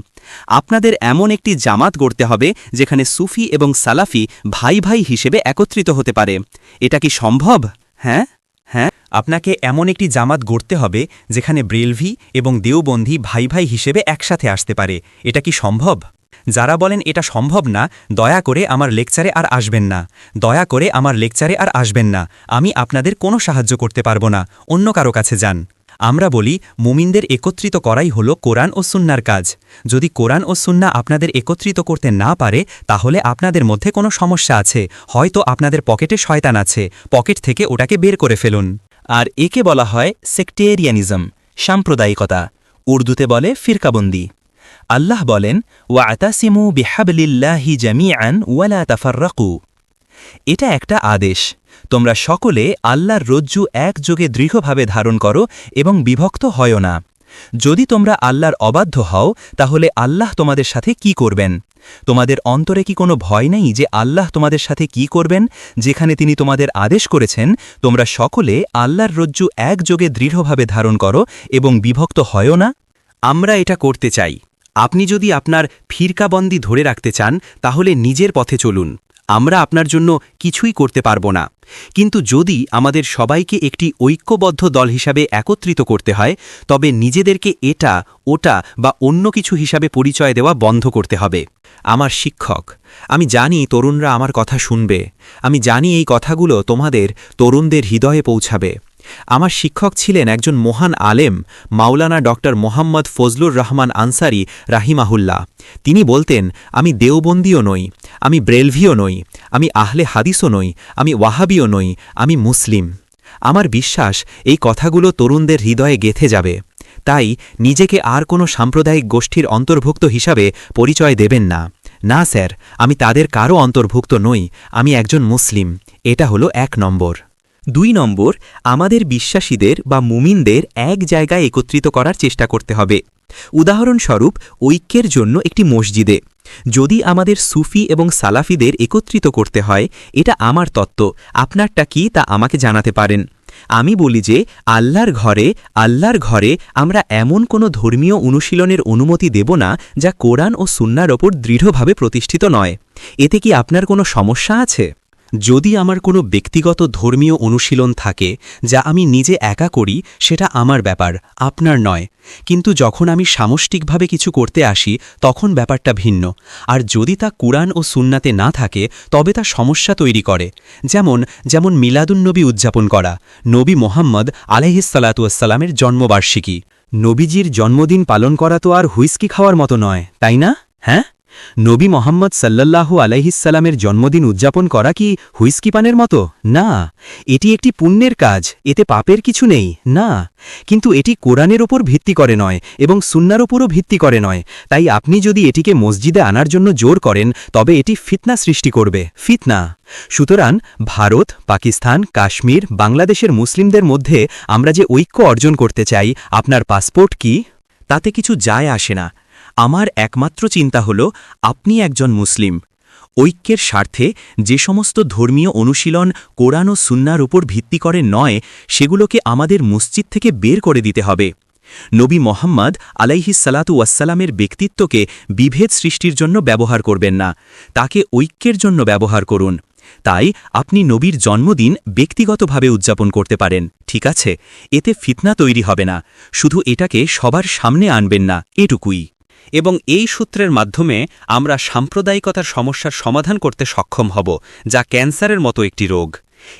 আপনাদের এমন একটি জামাত গড়তে হবে যেখানে সুফি এবং সালাফি ভাই ভাই হিসেবে একত্রিত হতে পারে। এটা কি সম্ভব? হ্যাঁ, আপনাকে এমন একটি জামাত গড়তে হবে যেখানে ব্রেলভি এবং দেওবন্দী ভাই ভাই হিসেবে একসাথে আসতে পারে। এটা কি সম্ভব? যারা বলেন এটা সম্ভব না, দয়া করে আমার লেকচারে আর আসবেন না, দয়া করে আমার লেকচারে আর আসবেন না। আমি আপনাদের কোনো সাহায্য করতে পারবো না, অন্য কারো কাছে যান। আমরা বলি, মুমিনদের একত্রিত করাই হলো কোরআন ও সুন্নার কাজ। যদি কোরআন ও সুন্না আপনাদের একত্রিত করতে না পারে, তাহলে আপনাদের মধ্যে কোনো সমস্যা আছে, হয়তো আপনাদের পকেটে শয়তান আছে, পকেট থেকে ওটাকে বের করে ফেলুন। আর একে বলা হয় সেক্টেরিয়ানিজম, সাম্প্রদায়িকতা। উর্দুতে বলে ফিরকাবন্দি। আল্লাহ বলেন, ওয়াতাসিমু বিহাবলিল্লাহি জামিআন ওয়ালা তাফাররাকু। এটা একটা আদেশ, তোমরা সকলে আল্লাহর রজ্জু একযোগে দৃঢ়ভাবে ধারণ করো এবং বিভক্ত হয়ও না। যদি তোমরা আল্লাহর অবাধ্য হও, তাহলে আল্লাহ তোমাদের সাথে কি করবেন? তোমাদের অন্তরে কি কোনো ভয় নেই যে আল্লাহ তোমাদের সাথে কি করবেন? যেখানে তিনি তোমাদের আদেশ করেছেন, তোমরা সকলে আল্লাহর রজ্জু একযোগে দৃঢ়ভাবে ধারণ করো এবং বিভক্ত হয়ও না। আমরা এটা করতে চাই। আপনি যদি আপনার ফিরকাবন্দি ধরে রাখতে চান, তাহলে নিজের পথে চলুন। আমরা আপনার জন্য কিছুই করতে পারব না। কিন্তু যদি আমাদের সবাইকে একটি ঐক্যবদ্ধ দল হিসাবে একত্রিত করতে হয়, তবে নিজেদেরকে এটা, ওটা বা অন্য কিছু হিসাবে পরিচয় দেওয়া বন্ধ করতে হবে। আমার শিক্ষক, আমি জানি তরুণরা আমার কথা শুনবে, আমি জানি এই কথাগুলো তোমাদের তরুণদের হৃদয়ে পৌঁছাবে। আমার শিক্ষক ছিলেন একজন মহান আলেম, মাওলানা ডক্টর মোহাম্মদ ফজলুর রহমান আনসারি রাহিমাহুল্লাহ। তিনি বলতেন, আমি দেওবন্দিও নই, আমি ব্রেলভিও নই, আমি আহলে হাদিসও নই, আমি ওয়াহাবিও নই, আমি মুসলিম। আমার বিশ্বাস এই কথাগুলো তরুণদের হৃদয়ে গেঁথে যাবে। তাই নিজেকে আর কোনো সাম্প্রদায়িক গোষ্ঠীর অন্তর্ভুক্ত হিসাবে পরিচয় দেবেন না। না স্যার, আমি তাদের কারও অন্তর্ভুক্ত নই, আমি একজন মুসলিম। এটা হলো 1 নম্বর। 2 নম্বর, আমাদের বিশ্বাসীদের বা মুমিনদের এক জায়গায় একত্রিত করার চেষ্টা করতে হবে। উদাহরণস্বরূপ, ঐক্যের জন্য একটি মসজিদে যদি আমাদের সুফি এবং সালাফিদের একত্রিত করতে হয়, এটা আমার তত্ত্ব, আপনারটা কি তা আমাকে জানাতে পারেন। আমি বলি যে আল্লাহর ঘরে আমরা এমন কোনো ধর্মীয় অনুশীলনের অনুমতি দেব না যা কোরআন ও সুন্নাহর ওপর দৃঢ়ভাবে প্রতিষ্ঠিত নয়। এতে কি আপনার কোনো সমস্যা আছে? যদি আমার কোনো ব্যক্তিগত ধর্মীয় অনুশীলন থাকে যা আমি নিজে একা করি, সেটা আমার ব্যাপার, আপনার নয়। কিন্তু যখন আমি সামষ্টিকভাবে কিছু করতে আসি, তখন ব্যাপারটা ভিন্ন। আর যদি তা কুরআন ও সুন্নাতে না থাকে, তবে তা সমস্যা তৈরি করে। যেমন মিলাদুন্নবী উদযাপন করা, নবী মোহাম্মদ আলাইহিসসালাতুয়াসসালামের জন্মবার্ষিকী। নবীজির জন্মদিন পালন করা তো আর হুইস্কি খাওয়ার মতো নয়, তাই না? হ্যাঁ, নবী মোহাম্মদ সাল্লাল্লাহু আলাইহিসসালামের জন্মদিন উদযাপন করা কি হুইস্কি পানের মতো? না, এটি একটি পুণ্যের কাজ, এতে পাপের কিছু নেই। না, কিন্তু এটি কোরআনের ওপর ভিত্তি করে নয় এবং সুন্নার ওপরও ভিত্তি করে নয়। তাই আপনি যদি এটিকে মসজিদে আনার জন্য জোর করেন, তবে এটি ফিতনা সৃষ্টি করবে, ফিতনা। সুতরাং ভারত, পাকিস্তান, কাশ্মীর, বাংলাদেশের মুসলিমদের মধ্যে আমরা যে ঐক্য অর্জন করতে চাই, আপনার পাসপোর্ট কি? তাতে কিছু যায় আসে না। আমার একমাত্র চিন্তা হল, আপনি একজন মুসলিম। ঐক্যের স্বার্থে যে সমস্ত ধর্মীয় অনুশীলন কোরআন ও সুন্নাহর উপর ভিত্তি করে নয়, সেগুলোকে আমাদের মসজিদ থেকে বের করে দিতে হবে। নবী মোহাম্মদ আলাইহিসসালাতুয়াসসালামের ব্যক্তিত্বকে বিভেদ সৃষ্টির জন্য ব্যবহার করবেন না, তাকে ঐক্যের জন্য ব্যবহার করুন। তাই আপনি নবীর জন্মদিন ব্যক্তিগতভাবে উদযাপন করতে পারেন, ঠিক আছে? এতে ফিতনা তৈরি হবে না, শুধু এটাকে সবার সামনে আনবেন না, এটুকুই। এবং এই সূত্রের মাধ্যমে আমরা সাম্প্রদায়িকতার সমস্যার সমাধান করতে সক্ষম হব, যা ক্যান্সারের মতো একটি রোগ।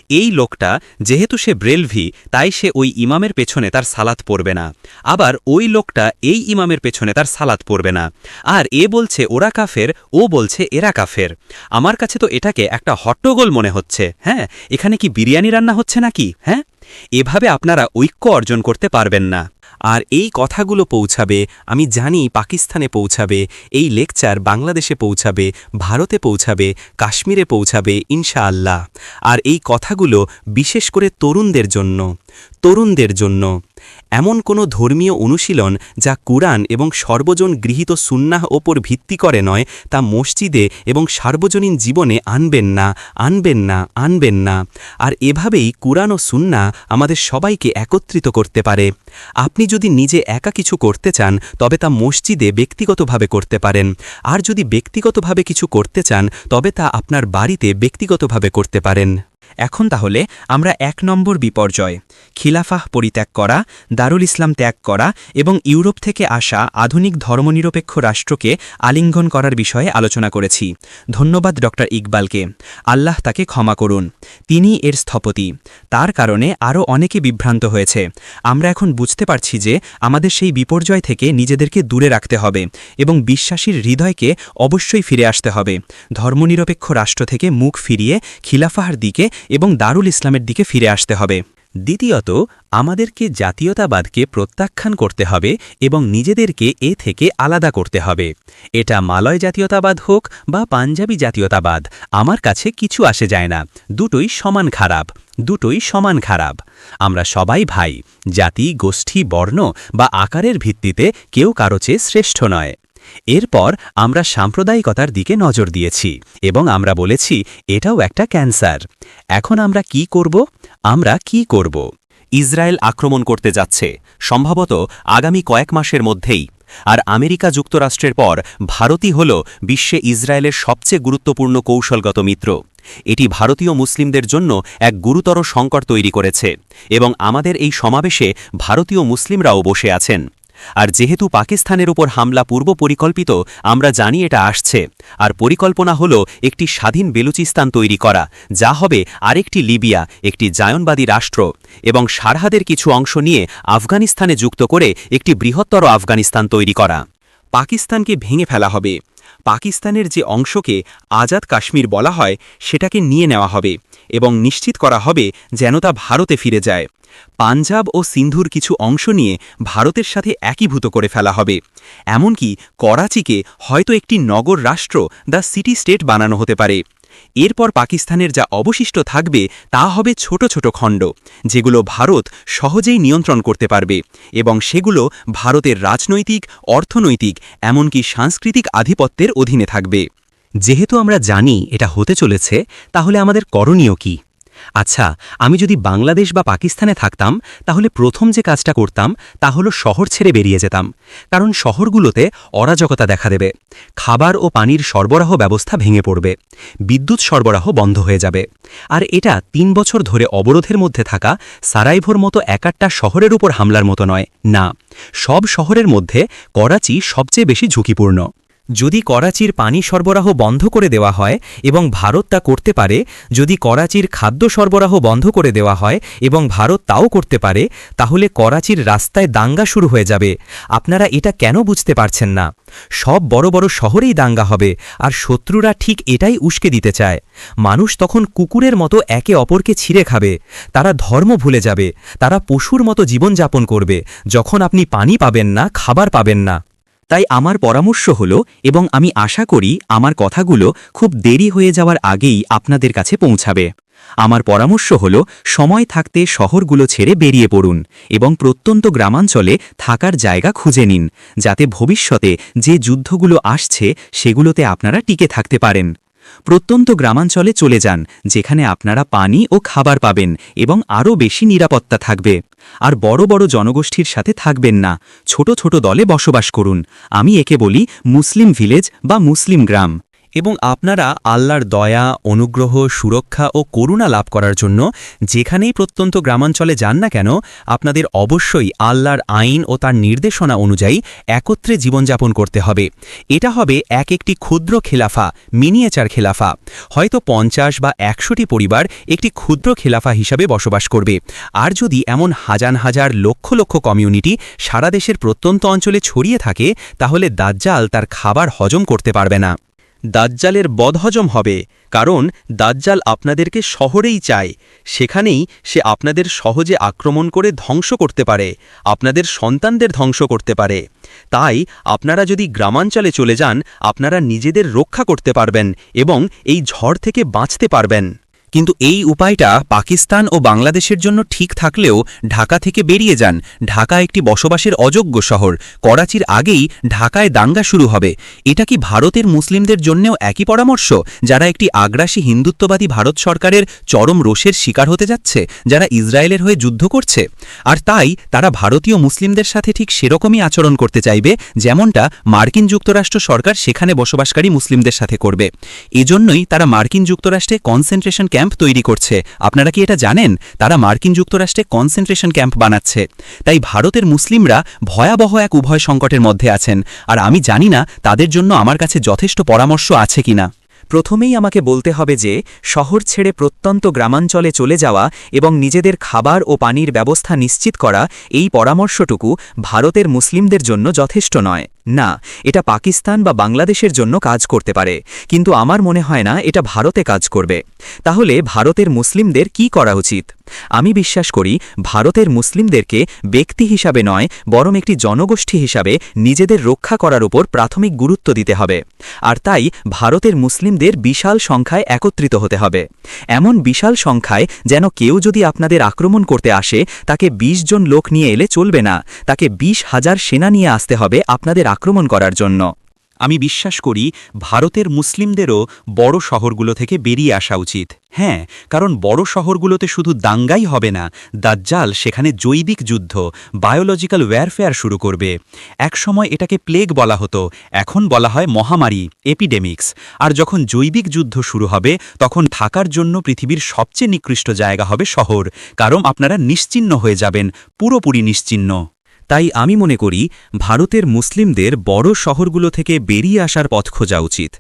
এই লোকটা যেহেতু সে ব্রেলভি, তাই সে ওই ইমামের পেছনে তার সালাত পড়বে না, আবার ওই লোকটা এই ইমামের পেছনে তার সালাত পড়বে না। আর এ বলছে ওরা কাফের, ও বলছে এরা কাফের। আমার কাছে তো এটাকে একটা হট্টগোল মনে হচ্ছে। হ্যাঁ, এখানে কি বিরিয়ানি রান্না হচ্ছে নাকি? হ্যাঁ, এভাবে আপনারা ঐক্য অর্জন করতে পারবেন না। আর এই কথাগুলো পৌঁছাবে, আমি জানি পাকিস্তানে পৌঁছাবে, এই লেকচার বাংলাদেশে পৌঁছাবে, ভারতে পৌঁছাবে, কাশ্মীরে পৌঁছাবে ইনশাআল্লাহ। আর এই কথাগুলো বিশেষ করে তরুণদের জন্য এমন কোনো ধর্মীয় অনুশীলন যা কুরআন এবং সর্বজন গৃহীত সুন্নাহ ওপর ভিত্তি করে নয়, তা মসজিদে এবং সার্বজনীন জীবনে আনবেন না। আর এভাবেই কুরআন ও সুন্নাহ আমাদের সবাইকে একত্রিত করতে পারে। আপনি যদি নিজে একা কিছু করতে চান, তবে তা মসজিদে ব্যক্তিগতভাবে করতে পারেন। আর যদি ব্যক্তিগতভাবে কিছু করতে চান, তবে তা আপনার বাড়িতে ব্যক্তিগতভাবে করতে পারেন। এখন তাহলে আমরা ১ নম্বর বিপর্যয়, খিলাফাহ পরিত্যাগ করা, দারুল ইসলাম ত্যাগ করা এবং ইউরোপ থেকে আসা আধুনিক ধর্মনিরপেক্ষ রাষ্ট্রকে আলিঙ্গন করার বিষয়ে আলোচনা করেছি। ধন্যবাদ ডক্টর ইকবালকে, আল্লাহ তাকে ক্ষমা করুন। তিনি এর স্থপতি, তার কারণে আরও অনেকে বিভ্রান্ত হয়েছে। আমরা এখন বুঝতে পারছি যে আমাদের সেই বিপর্যয় থেকে নিজেদেরকে দূরে রাখতে হবে এবং বিশ্বাসীর হৃদয়কে অবশ্যই ফিরে আসতে হবে। ধর্মনিরপেক্ষ রাষ্ট্র থেকে মুখ ফিরিয়ে খিলাফাহর দিকে এবং দারুল ইসলামের দিকে ফিরে আসতে হবে। দ্বিতীয়ত, আমাদেরকে জাতীয়তাবাদকে প্রত্যাখ্যান করতে হবে এবং নিজেদেরকে এ থেকে আলাদা করতে হবে। এটা মালয় জাতীয়তাবাদ হোক বা পাঞ্জাবি জাতীয়তাবাদ, আমার কাছে কিছু আসে যায় না। দুটোই সমান খারাপ। আমরা সবাই ভাই, জাতি, গোষ্ঠী, বর্ণ বা আকারের ভিত্তিতে কেউ কারো চেয়ে শ্রেষ্ঠ নয়। এরপর আমরা সাম্প্রদায়িকতার দিকে নজর দিয়েছি এবং আমরা বলেছি এটাও একটা ক্যান্সার। এখন আমরা কি করব? ইসরায়েল আক্রমণ করতে যাচ্ছে, সম্ভবত আগামী কয়েক মাসের মধ্যেই। আর আমেরিকা যুক্তরাষ্ট্রের পর ভারতই হল বিশ্বে ইসরায়েলের সবচেয়ে গুরুত্বপূর্ণ কৌশলগত মিত্র। এটি ভারতীয় মুসলিমদের জন্য এক গুরুতর সংকট তৈরি করেছে এবং আমাদের এই সমাবেশে ভারতীয় মুসলিমরাও বসে আছেন। আর যেহেতু পাকিস্তানের উপর হামলা পূর্ব পরিকল্পিত, আমরা জানি এটা আসছে। আর পরিকল্পনা হল একটি স্বাধীন বেলুচিস্তান তৈরি করা, যা হবে আরেকটি লিবিয়া, একটি জায়নবাদী রাষ্ট্র, এবং সারহাদের কিছু অংশ নিয়ে আফগানিস্তানে যুক্ত করে একটি বৃহত্তর আফগানিস্তান তৈরি করা। পাকিস্তানকে ভেঙে ফেলা হবে। পাকিস্তানের যে অংশকে আজাদ কাশ্মীর বলা হয়, সেটাকে নিয়ে নেওয়া হবে এবং নিশ্চিত করা হবে যেন তা ভারতে ফিরে যায়। পাঞ্জাব ও সিন্ধুর কিছু অংশ নিয়ে ভারতের সাথে একীভূত করে ফেলা হবে। এমনকি করাচিকে হয়তো একটি নগর রাষ্ট্র, দ্য সিটি স্টেট বানানো হতে পারে। এরপর পাকিস্তানের যা অবশিষ্ট থাকবে তা হবে ছোট ছোট খণ্ড, যেগুলো ভারত সহজেই নিয়ন্ত্রণ করতে পারবে এবং সেগুলো ভারতের রাজনৈতিক, অর্থনৈতিক, এমনকি সাংস্কৃতিক আধিপত্যের অধীনে থাকবে। যেহেতু আমরা জানি এটা হতে চলেছে, তাহলে আমাদের করণীয় কি? আচ্ছা, আমি যদি বাংলাদেশ বা পাকিস্তানে থাকতাম, তাহলে প্রথম যে কাজটা করতাম তা হলো শহর ছেড়ে বেরিয়ে যেতাম। কারণ শহরগুলোতে অরাজকতা দেখা দেবে, খাবার ও পানির সরবরাহ ব্যবস্থা ভেঙে পড়বে, বিদ্যুৎ সরবরাহ বন্ধ হয়ে যাবে। আর এটা ৩ বছর ধরে অবরোধের মধ্যে থাকা সারাইভোর মতো একটা শহরের উপর হামলার মতো নয়। না, সব শহরের মধ্যে করাচি সবচেয়ে বেশি ঝুঁকিপূর্ণ। যদি করাচির পানি সরবরাহ বন্ধ করে দেওয়া হয় এবং ভারত তা করতে পারে, যদি করাচির খাদ্য সরবরাহ বন্ধ করে দেওয়া হয় এবং ভারত তাও করতে পারে, তাহলে করাচির রাস্তায় দাঙ্গা শুরু হয়ে যাবে। আপনারা এটা কেন বুঝতে পারছেন না? সব বড় বড় শহরেই দাঙ্গা হবে, আর শত্রুরা ঠিক এটাই উস্কে দিতে চায়। মানুষ তখন কুকুরের মতো একে অপরকে ছিঁড়ে খাবে, তারা ধর্ম ভুলে যাবে, তারা পশুর মতো জীবনযাপন করবে যখন আপনি পানি পাবেন না, খাবার পাবেন না। তাই আমার পরামর্শ হলো, এবং আমি আশা করি আমার কথাগুলো খুব দেরি হয়ে যাওয়ার আগেই আপনাদের কাছে পৌঁছাবে। আমার পরামর্শ হলো, সময় থাকতে শহরগুলো ছেড়ে বেরিয়ে পড়ুন এবং প্রত্যন্ত গ্রামাঞ্চলে থাকার জায়গা খুঁজে নিন, যাতে ভবিষ্যতে যে যুদ্ধগুলো আসছে সেগুলোতে আপনারা টিকে থাকতে পারেন। প্রত্যন্ত গ্রামাঞ্চলে চলে যান, যেখানে আপনারা পানি ও খাবার পাবেন এবং আরও বেশি নিরাপত্তা থাকবে। আর বড় বড় জনগোষ্ঠীর সাথে থাকবেন না, ছোট ছোট দলে বসবাস করুন। আমি একে বলি মুসলিম ভিলেজ বা মুসলিম গ্রাম। এবং আপনারা আল্লাহর দয়া অনুগ্রহ সুরক্ষা ও করুণা লাভ করার জন্য যেখানেই প্রত্যন্ত গ্রামাঞ্চলে যান না কেন আপনাদের অবশ্যই আল্লাহর আইন ও তার নির্দেশনা অনুযায়ী একত্রে জীবনযাপন করতে হবে। এটা হবে এক একটি ক্ষুদ্র খেলাফা, মিনিয়েচার খেলাফা। হয়তো 50 বা 100টি পরিবার একটি ক্ষুদ্র খেলাফা হিসাবে বসবাস করবে। আর যদি এমন হাজার হাজার লক্ষ লক্ষ কমিউনিটি সারা দেশের প্রত্যন্ত অঞ্চলে ছড়িয়ে থাকে তাহলে দাজ্জাল তার খাবার হজম করতে পারবে না। দাজ্জালের বদহজম হবে, কারণ দাজ্জাল আপনাদেরকে শহরেই চায়, সেখানেই সে আপনাদের সহজে আক্রমণ করে ধ্বংস করতে পারে, আপনাদের সন্তানদের ধ্বংস করতে পারে। তাই আপনারা যদি গ্রামাঞ্চলে চলে যান আপনারা নিজেদের রক্ষা করতে পারবেন এবং এই ঝড় থেকে বাঁচতে পারবেন। কিন্তু এই উপায়টা পাকিস্তান ও বাংলাদেশের জন্য ঠিক থাকলেও ঢাকা থেকে বেরিয়ে যান। ঢাকা একটি বসবাসের অযোগ্য শহর। করাচির আগেই ঢাকায় দাঙ্গা শুরু হবে। এটা কি ভারতের মুসলিমদের জন্যও একই পরামর্শ, যারা একটি আগ্রাসী হিন্দুত্ববাদী ভারত সরকারের চরম রোষের শিকার হতে যাচ্ছে, যারা ইসরায়েলের হয়ে যুদ্ধ করছে? আর তাই তারা ভারতীয় মুসলিমদের সাথে ঠিক সেরকমই আচরণ করতে চাইবে যেমনটা মার্কিন যুক্তরাষ্ট্র সরকার সেখানে বসবাসকারী মুসলিমদের সাথে করবে। এজন্যই তারা মার্কিন যুক্তরাষ্ট্রে কনসেন্ট্রেশন ক্যাম্প তৈরি করছে। আপনারা কি এটা জানেন? তারা মার্কিন যুক্তরাষ্ট্রে কনসেন্ট্রেশন ক্যাম্প বানাচ্ছে। তাই ভারতের মুসলিমরা ভয়াবহ এক উভয় সংকটের মধ্যে আছেন, আর আমি জানি না তাদের জন্য আমার কাছে যথেষ্ট পরামর্শ আছে কিনা। প্রথমেই আমাকে বলতে হবে যে শহর ছেড়ে প্রত্যন্ত গ্রামাঞ্চলে চলে যাওয়া এবং নিজেদের খাবার ও পানির ব্যবস্থা নিশ্চিত করা, এই পরামর্শটুকু ভারতের মুসলিমদের জন্য যথেষ্ট নয়। না, এটা পাকিস্তান বা বাংলাদেশের জন্য কাজ করতে পারে, কিন্তু আমার মনে হয় না এটা ভারতে কাজ করবে। তাহলে ভারতের মুসলিমদের কি করা উচিত? আমি বিশ্বাস করি ভারতের মুসলিমদেরকে ব্যক্তি হিসাবে নয় বরং একটি জনগোষ্ঠী হিসাবে নিজেদের রক্ষা করার উপর প্রাথমিক গুরুত্ব দিতে হবে। আর তাই ভারতের মুসলিমদের বিশাল সংখ্যায় একত্রিত হতে হবে। এমন বিশাল সংখ্যায় যেন কেউ যদি আপনাদের আক্রমণ করতে আসে তাকে 20 জন লোক নিয়ে এলে চলবে না, তাকে 20,000 সেনা নিয়ে আসতে হবে আপনাদের আক্রমণ করার জন্য। আমি বিশ্বাস করি ভারতের মুসলিমদেরও বড় শহরগুলো থেকে বেরিয়ে আসা উচিত। হ্যাঁ, কারণ বড় শহরগুলোতে শুধু দাঙ্গাই হবে না, দাজ্জাল সেখানে জৈবিক যুদ্ধ, বায়োলজিক্যাল ওয়্যারফেয়ার শুরু করবে। একসময় এটাকে প্লেগ বলা হতো, এখন বলা হয় মহামারী, এপিডেমিক্স। আর যখন জৈবিক যুদ্ধ শুরু হবে তখন থাকার জন্য পৃথিবীর সবচেয়ে নিকৃষ্ট জায়গা হবে শহর, কারণ আপনারা নিশ্চিহ্ন হয়ে যাবেন, পুরোপুরি নিশ্চিহ্ন। তাই আমি মনে করি ভারতের মুসলিমদের বড় শহরগুলো থেকে বেরিয়ে আসার পথ খোঁজা উচিত।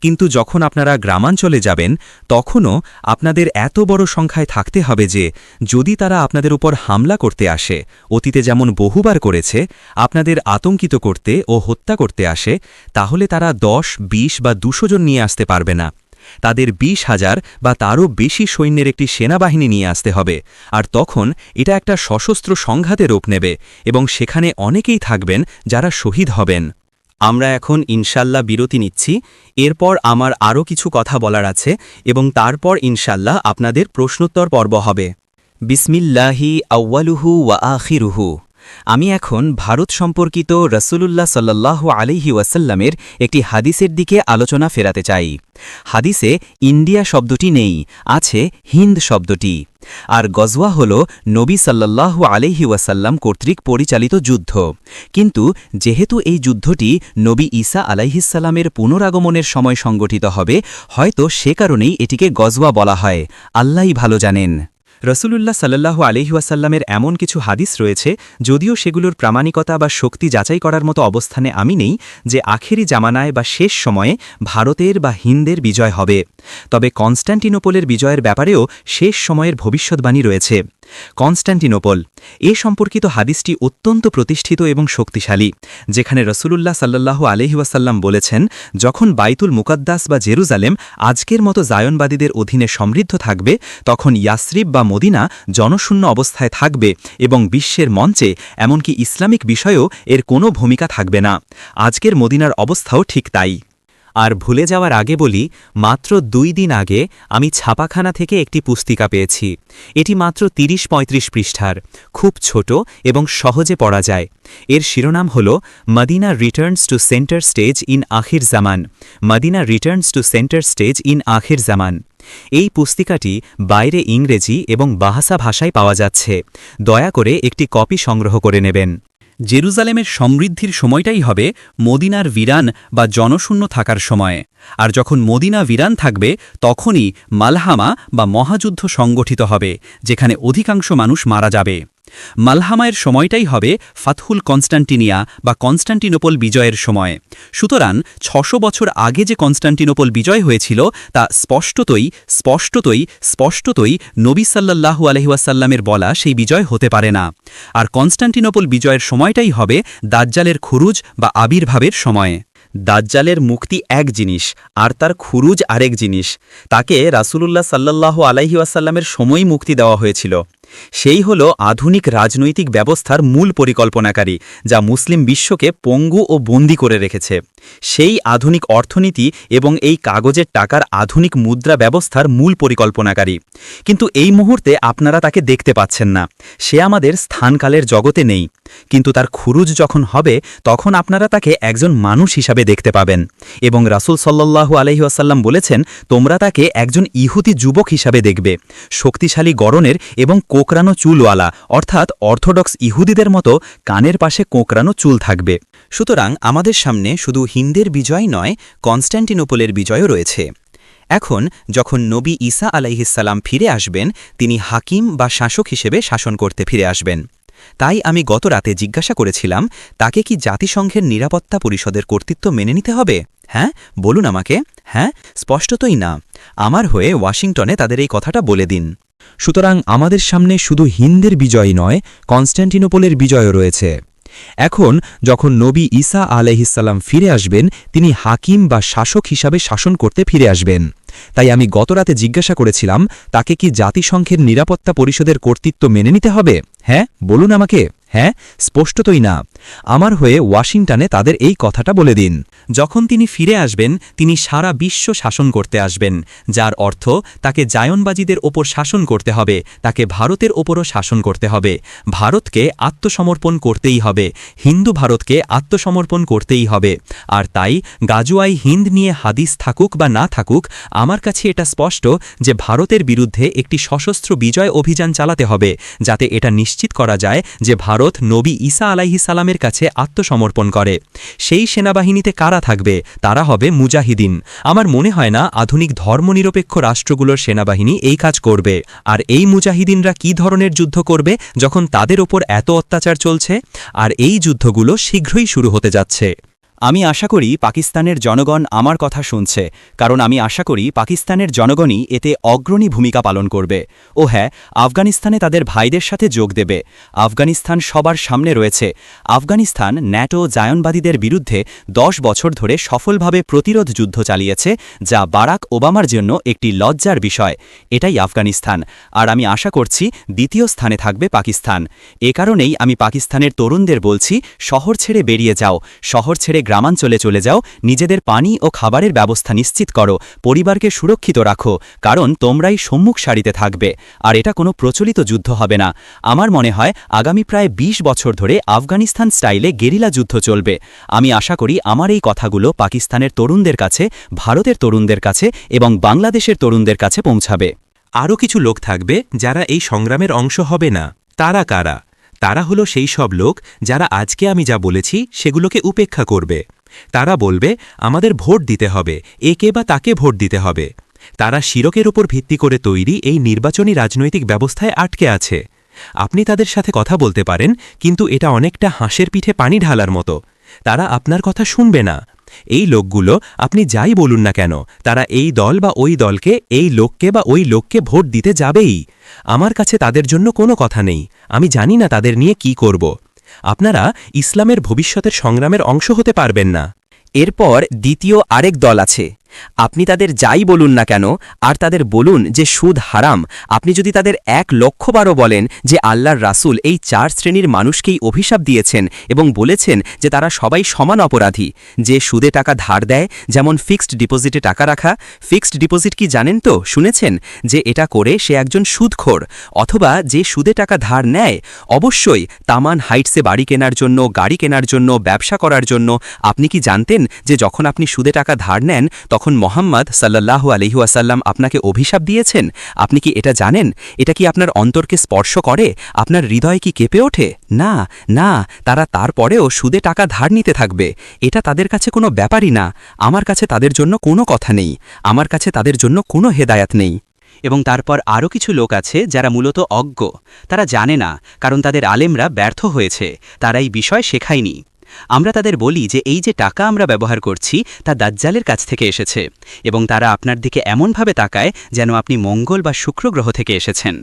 কিন্তু যখন আপনারা গ্রামাঞ্চলে যাবেন তখনও আপনাদের এত বড় সংখ্যায় থাকতে হবে যে যদি তারা আপনাদের উপর হামলা করতে আসে, অতীতে যেমন বহুবার করেছে, আপনাদের আতঙ্কিত করতে ও হত্যা করতে আসে, তাহলে তারা 10, 20 বা 200 জন নিয়ে আসতে পারবে না। তাদের 20,000 বা তারও বেশি সৈন্যের একটি সেনাবাহিনী নিয়ে আসতে হবে। আর তখন এটা একটা সশস্ত্র সংঘাতে রূপ নেবে এবং সেখানে অনেকেই থাকবেন যারা শহীদ হবেন। আমরা এখন ইনশাল্লাহ বিরতি নিচ্ছি। এরপর আমার আরও কিছু কথা বলার আছে এবং তারপর ইনশাল্লাহ আপনাদের প্রশ্নোত্তর পর্ব হবে। বিসমিল্লাহি আউয়ালুহু ওয়া আখিরুহু। আমি এখন ভারত সম্পর্কিত রাসূলুল্লাহ সাল্লাল্লাহু আলাইহি ওয়াসাল্লামের একটি হাদিসের দিকে আলোচনা ফেরাতে চাই। হাদিসে ইন্ডিয়া শব্দটি নেই, আছে হিন্দ শব্দটি। আর গজওয়া হল নবী সাল্লাল্লাহু আলাইহি ওয়াসাল্লাম কর্তৃক পরিচালিত যুদ্ধ। কিন্তু যেহেতু এই যুদ্ধটি নবী ঈসা আলাইহিসসালামের পুনরাগমনের সময় সংগঠিত হবে, হয়তো সে কারণেই এটিকে গজওয়া বলা হয়। আল্লাহই ভালো জানেন। রসুলুল্লাহ সাল্লাল্লাহু আলাইহি ওয়াসাল্লামের এমন কিছু হাদিস রয়েছে, যদিও সেগুলোর প্রামাণিকতা বা শক্তি যাচাই করার মতো অবস্থানে আমি নেই, যে আখেরি জামানায় বা শেষ সময়ে ভারতের বা হিন্দের বিজয় হবে। তবে কনস্ট্যান্টিনোপলের বিজয়ের ব্যাপারেও শেষ সময়ের ভবিষ্যৎবাণী রয়েছে। কনস্ট্যান্টিনোপল এ সম্পর্কিত হাদিসটি অত্যন্ত প্রতিষ্ঠিত এবং শক্তিশালী, যেখানে রসুলুল্লাহ সাল্লাল্লাহু আলাইহি ওয়াসাল্লাম বলেছেন, যখন বাইতুল মুকাদ্দাস বা জেরুজালেম আজকের মতো জায়নবাদীদের অধীনে সমৃদ্ধ থাকবে, তখন ইয়াসরিব বা মদিনা জনশূন্য অবস্থায় থাকবে এবং বিশ্বের মঞ্চে এমনকি ইসলামিক বিষয়েও এর কোনো ভূমিকা থাকবে না। আজকের মদিনার অবস্থাও ঠিক তাই। আর ভুলে যাওয়ার আগে বলি, মাত্র 2 দিন আগে আমি ছাপাখানা থেকে একটি পুস্তিকা পেয়েছি। এটি মাত্র 30-35 পৃষ্ঠার, খুব ছোট এবং সহজে পড়া যায়। এর শিরোনাম হল Madina returns to centre stage in Akhir Zaman. Madina returns to centre stage in Akhir Zaman. এই পুস্তিকাটি বাইরে ইংরেজি এবং বাহাসা ভাষায় পাওয়া যাচ্ছে। দয়া করে একটি কপি সংগ্রহ করে নেবেন। জেরুজালেমের সমৃদ্ধির সময়টাই হবে মদিনার বিরান বা জনশূন্য থাকার সময়, আর যখন মদিনা বিরান থাকবে তখনই মালহামা বা মহাযুদ্ধ সংগঠিত হবে, যেখানে অধিকাংশ মানুষ মারা যাবে। মালহামায়ের সময়টাই হবে ফাতহুল কনস্টান্টিনিয়া বা কনস্টান্টিনোপল বিজয়ের সময়। সুতরাং ৬০০ বছর আগে যে কনস্টান্টিনোপল বিজয় হয়েছিল তা স্পষ্টতই নবী সাল্লাল্লাহু আলাইহি ওয়াসাল্লামের বলা সেই বিজয় হতে পারে না। আর কনস্টান্টিনোপল বিজয়ের সময়টাই হবে দাজ্জালের খুরুজ বা আবির্ভাবের সময়। দাজ্জালের মুক্তি এক জিনিস আর তার খুরুজ আরেক জিনিস। তাকে রাসূলুল্লাহ সাল্লাল্লাহু আলাইহি ওয়াসাল্লামের সময়ই মুক্তি দেওয়া হয়েছিল। সেই হল আধুনিক রাজনৈতিক ব্যবস্থার মূল পরিকল্পনাকারী, যা মুসলিম বিশ্বকে পঙ্গু ও বন্দী করে রেখেছে। সেই আধুনিক অর্থনীতি এবং এই কাগজের টাকার আধুনিক মুদ্রা ব্যবস্থার মূল পরিকল্পনাকারী। কিন্তু এই মুহূর্তে আপনারা তাকে দেখতে পাচ্ছেন না, সে আমাদের স্থানকালের জগতে নেই। কিন্তু তার খুরুজ যখন হবে তখন আপনারা তাকে একজন মানুষ হিসাবে দেখতে পাবেন। এবং রাসূল সাল্লাল্লাহু আলাইহি ওয়াসাল্লাম বলেছেন, তোমরা তাকে একজন ইহুদি যুবক হিসাবে দেখবে, শক্তিশালী গড়নের এবং কোঁকড়ানো চুলওয়ালা, অর্থাৎ অর্থোডক্স ইহুদিদের মতো কানের পাশে কোঁকড়ানো চুল থাকবে। সুতরাং আমাদের সামনে শুধু হিন্দের বিজয় নয়, কনস্ট্যান্টিনোপলের বিজয়ও রয়েছে। এখন যখন নবী ঈসা আলাইহিসসালাম ফিরে আসবেন, তিনি হাকিম বা শাসক হিসেবে শাসন করতে ফিরে আসবেন। তাই আমি গত রাতে জিজ্ঞাসা করেছিলাম, তাকে কি জাতিসংঘের নিরাপত্তা পরিষদের কর্তৃত্ব মেনে নিতে হবে? হ্যাঁ, বলুন আমাকে। হ্যাঁ, স্পষ্টতই না। আমার হয়ে ওয়াশিংটনে তাদের এই কথাটা বলে দিন। সুতরাং আমাদের সামনে শুধু হিন্দের বিজয় নয়, কনস্ট্যান্টিনোপলের বিজয়ও রয়েছে। এখন যখন নবী ঈসা আলাইহিসসালাম ফিরে আসবেন, তিনি হাকিম বা শাসক হিসাবে শাসন করতে ফিরে আসবেন। তাই আমি গতরাতে জিজ্ঞাসা করেছিলাম, তাকে কি জাতিসংঘের নিরাপত্তা পরিষদের কর্তৃত্ব মেনে নিতে হবে? হ্যাঁ, বলুন আমাকে। হ্যাঁ, স্পষ্টতই না। আমার হয়ে ওয়াশিংটনে তাদের এই কথাটা বলে দিন। যখন তিনি ফিরে আসবেন, তিনি সারা বিশ্ব শাসন করতে আসবেন, যার অর্থ তাকে জায়নবাজিদের ওপর শাসন করতে হবে, তাকে ভারতের ওপরও শাসন করতে হবে। ভারতকে আত্মসমর্পণ করতেই হবে, হিন্দু ভারতকে আত্মসমর্পণ করতেই হবে। আর তাই গাজুয়াই হিন্দ নিয়ে হাদিস থাকুক বা না থাকুক, আমার কাছে এটা স্পষ্ট যে ভারতের বিরুদ্ধে একটি সশস্ত্র বিজয় অভিযান চালাতে হবে, যাতে এটা নিশ্চিত করা যায় যে ভারত নবী ঈসা আলাইহিস সালামের কাছে আত্মসমর্পণ করে। সেই সেনাবাহিনীতে কারা থাকবে? তারা হবে মুজাহিদিন। আমার মনে হয় না আধুনিক ধর্মনিরপেক্ষ রাষ্ট্রগুলোর সেনাবাহিনী এই কাজ করবে। আর এই মুজাহিদিনরা কি ধরনের যুদ্ধ করবে যখন তাদের ওপর এত অত্যাচার চলছে? আর এই যুদ্ধগুলো শীঘ্রই শুরু হতে যাচ্ছে। আমি আশা করি পাকিস্তানের জনগণ আমার কথা শুনছে, কারণ আমি আশা করি পাকিস্তানের জনগণই এতে অগ্রণী ভূমিকা পালন করবে। ও হ্যাঁ, আফগানিস্তানে তাদের ভাইদের সাথে যোগ দেবে। আফগানিস্তান সবার সামনে রয়েছে। আফগানিস্তান ন্যাটো জায়নবাদীদের বিরুদ্ধে 10 বছর ধরে সফলভাবে প্রতিরোধ যুদ্ধ চালিয়েছে, যা বারাক ওবামার জন্য একটি লজ্জার বিষয়। এটাই আফগানিস্তান। আর আমি আশা করছি দ্বিতীয় স্থানে থাকবে পাকিস্তান। এ কারণেই আমি পাকিস্তানের তরুণদের বলছি, শহর ছেড়ে বেরিয়ে যাও, শহর ছেড়ে গ্রামাঞ্চলে চলে যাও, নিজেদের পানি ও খাবারের ব্যবস্থা নিশ্চিত করো, পরিবারকে সুরক্ষিত রাখো, কারণ তোমরাই সম্মুখ সারিতে থাকবে। আর এটা কোনো প্রচলিত যুদ্ধ হবে না। আমার মনে হয় আগামী প্রায় 20 বছর ধরে আফগানিস্তান স্টাইলে গেরিলা যুদ্ধ চলবে। আমি আশা করি আমার এই কথাগুলো পাকিস্তানের তরুণদের কাছে, ভারতের তরুণদের কাছে এবং বাংলাদেশের তরুণদের কাছে পৌঁছাবে। আরও কিছু লোক থাকবে যারা এই সংগ্রামের অংশ হবে না। তারা কারা? তারা হলো সেই সব লোক যারা আজকে আমি যা বলেছি সেগুলোকে উপেক্ষা করবে। তারা বলবে, আমাদের ভোট দিতে হবে, একে বা তাকে ভোট দিতে হবে। তারা শিরকের উপর ভিত্তি করে তৈরি এই নির্বাচনী রাজনৈতিক ব্যবস্থায় আটকে আছে। আপনি তাদের সাথে কথা বলতে পারেন, কিন্তু এটা অনেকটা হাঁসের পিঠে পানি ঢালার মতো। তারা আপনার কথা শুনবে না। এই লোকগুলো আপনি যাই বলুন না কেন, তারা এই দল বা ওই দলকে, এই লোককে বা ওই লোককে ভোট দিতে যাবেই। আমার কাছে তাদের জন্য কোনো কথা নেই। আমি জানি না তাদের নিয়ে কি করব। আপনারা ইসলামের ভবিষ্যতের সংগ্রামের অংশ হতে পারবেন না। এরপর দ্বিতীয় আরেক দল আছে। আপনি তাদের যাই বলুন না কেন, আর তাদের বলুন যে সুদ হারাম, আপনি যদি তাদের 1 লক্ষ বারও বলেন যে আল্লাহর রাসূল এই 4 শ্রেণীর মানুষকেই অভিশাপ দিয়েছেন এবং বলেছেন যে তারা সবাই সমান অপরাধী, যে সুদে টাকা ধার দেয়, যেমন ফিক্সড ডিপোজিটে টাকা রাখা। ফিক্সড ডিপোজিট কি জানেন তো? শুনেছেন যে এটা করে সে একজন সুদখোর। অথবা যে সুদে টাকা ধার নেয়, অবশ্যই তামান হাইটসে বাড়ি কেনার জন্য, গাড়ি কেনার জন্য, ব্যবসা করার জন্য। আপনি কি জানতেন যে যখন আপনি সুদে টাকা ধার নেন তখন মোহাম্মদ সাল্লাল্লাহু আলাইহি ওয়াসাল্লাম আপনাকে অভিশাপ দিয়েছেন? আপনি কি এটা জানেন? এটা কি আপনার অন্তরকে স্পর্শ করে? আপনার হৃদয় কি কেঁপে ওঠে? না, না, তারা তারপরেও সুদে টাকা ধার নিতে থাকবে। এটা তাদের কাছে কোনো ব্যাপারই না। আমার কাছে তাদের জন্য কোনো কথা নেই। আমার কাছে তাদের জন্য কোনো হেদায়াত নেই। এবং তারপর আরও কিছু লোক আছে যারা মূলত অজ্ঞ। তারা জানে না, কারণ তাদের আলেমরা ব্যর্থ হয়েছে, তারা এই বিষয় শেখায়নি। আমরা তাদের বলি যে এই যে টাকা আমরা ব্যবহার করছি তা দাজ্জালের কাছ থেকে এসেছে, এবং তারা আপনার দিকে এমনভাবে তাকায় যেন আপনি মঙ্গল বা শুক্র গ্রহ থেকে এসেছেন।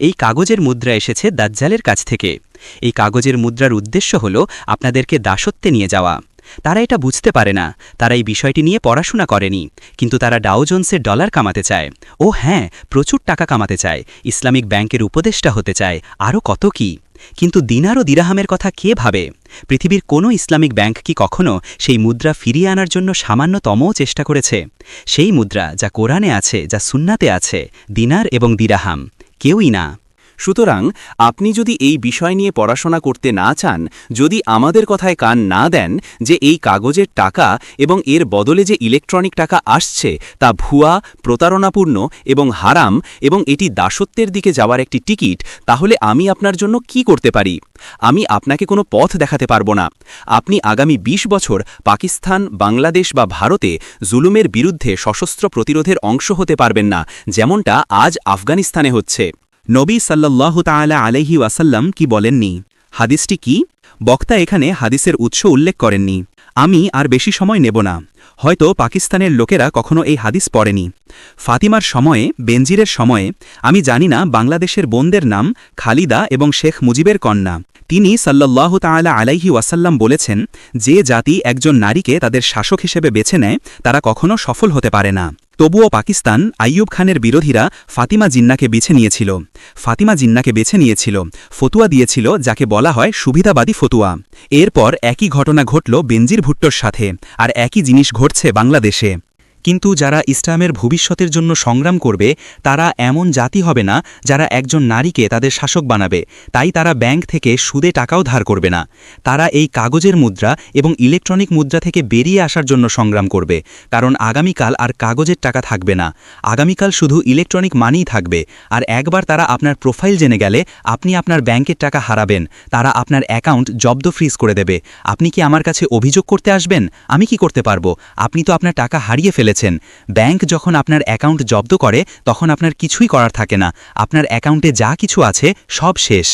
এই কাগজের মুদ্রা এসেছে দাজ্জালের কাছ থেকে। এই কাগজের মুদ্রার উদ্দেশ্য হল আপনাদেরকে দাসত্বে নিয়ে যাওয়া। তারা এটা বুঝতে পারে না, তারা এই বিষয়টি নিয়ে পড়াশোনা করেনি, কিন্তু তারা ডাও জোন্সের ডলার কামাতে চায়। ও হ্যাঁ, প্রচুর টাকা কামাতে চায়, ইসলামিক ব্যাংকের উপদেষ্টা হতে চায়, আরও কত কি। কিন্তু দিনার ও দিরহামের কথা কে ভাবে? পৃথিবীর কোনো ইসলামিক ব্যাংক কি কখনো সেই মুদ্রা ফিরিয়ে আনার জন্য সামান্যতমও চেষ্টা করেছে? সেই মুদ্রা যা কোরআনে আছে, যা সুন্নাতে আছে, দিনার এবং দিরহাম, কেউই না। সুতরাং আপনি যদি এই বিষয় নিয়ে পড়াশোনা করতে না চান, যদি আমাদের কথায় কান না দেন যে এই কাগজের টাকা এবং এর বদলে যে ইলেকট্রনিক টাকা আসছে তা ভুয়া, প্রতারণাপূর্ণ এবং হারাম, এবং এটি দাসত্বের দিকে যাওয়ার একটি টিকিট, তাহলে আমি আপনার জন্য কি করতে পারি? আমি আপনাকে কোনো পথ দেখাতে পারবো না। আপনি আগামী ২০ বছর পাকিস্তান, বাংলাদেশ বা ভারতে জুলুমের বিরুদ্ধে সশস্ত্র প্রতিরোধের অংশ হতে পারবেন না, যেমনটা আজ আফগানিস্তানে হচ্ছে। নবী সাল্লাল্লাহু তাআলা আলাইহি ওয়াসাল্লাম কি বলেননি? হাদিসটি কি? বক্তা এখানে হাদিসের উৎস উল্লেখ করেননি। আমি আর বেশি সময় নেব না। হয়তো পাকিস্তানের লোকেরা কখনো এই হাদিস পড়েনি। ফাতিমার সময়ে, বেনজিরের সময়ে, আমি জানি না বাংলাদেশের বোনদের নাম খালিদা এবং শেখ মুজিবের কন্যা। তিনি সাল্লাল্লাহু তাআলা আলাইহি ওয়াসাল্লাম বলেছেন, যে জাতি একজন নারীকে তাদের শাসক হিসেবে বেছে নেয় তারা কখনো সফল হতে পারে না। তবুও পাকিস্তান আইয়ুব খানের বিরোধীরা ফাতিমা জিন্নাকে বেছে নিয়েছিল, ফতুয়া দিয়েছিল যাকে বলা হয় সুবিধাবাদী ফতুয়া। এরপর একই ঘটনা ঘটল বেনজির ভুট্টোর সাথে, আর একই জিনিস ঘটছে বাংলাদেশে। কিন্তু যারা ইসলামের ভবিষ্যতের জন্য সংগ্রাম করবে তারা এমন জাতি হবে না যারা একজন নারীকে তাদের শাসক বানাবে। তাই তারা ব্যাংক থেকে সুদে টাকাও ধার করবে না। তারা এই কাগজের মুদ্রা এবং ইলেকট্রনিক মুদ্রা থেকে বেরিয়ে আসার জন্য সংগ্রাম করবে, কারণ আগামীকাল আর কাগজের টাকা থাকবে না। আগামীকাল শুধু ইলেকট্রনিক মানিই থাকবে। আর একবার তারা আপনার প্রোফাইল জেনে গেলে আপনি আপনার ব্যাংকের টাকা হারাবেন। তারা আপনার অ্যাকাউন্ট জব্দ ফ্রিজ করে দেবে। আপনি কি আমার কাছে অভিযোগ করতে আসবেন? আমি কি করতে পারবো? আপনি তো আপনার টাকা হারিয়ে ফেলেছেন। ব্যাংক যখন আপনার অ্যাকাউন্ট জব্দ করে তখন আপনার কিছুই করার থাকে না। আপনার অ্যাকাউন্টে যা কিছু আছে সব শেষ।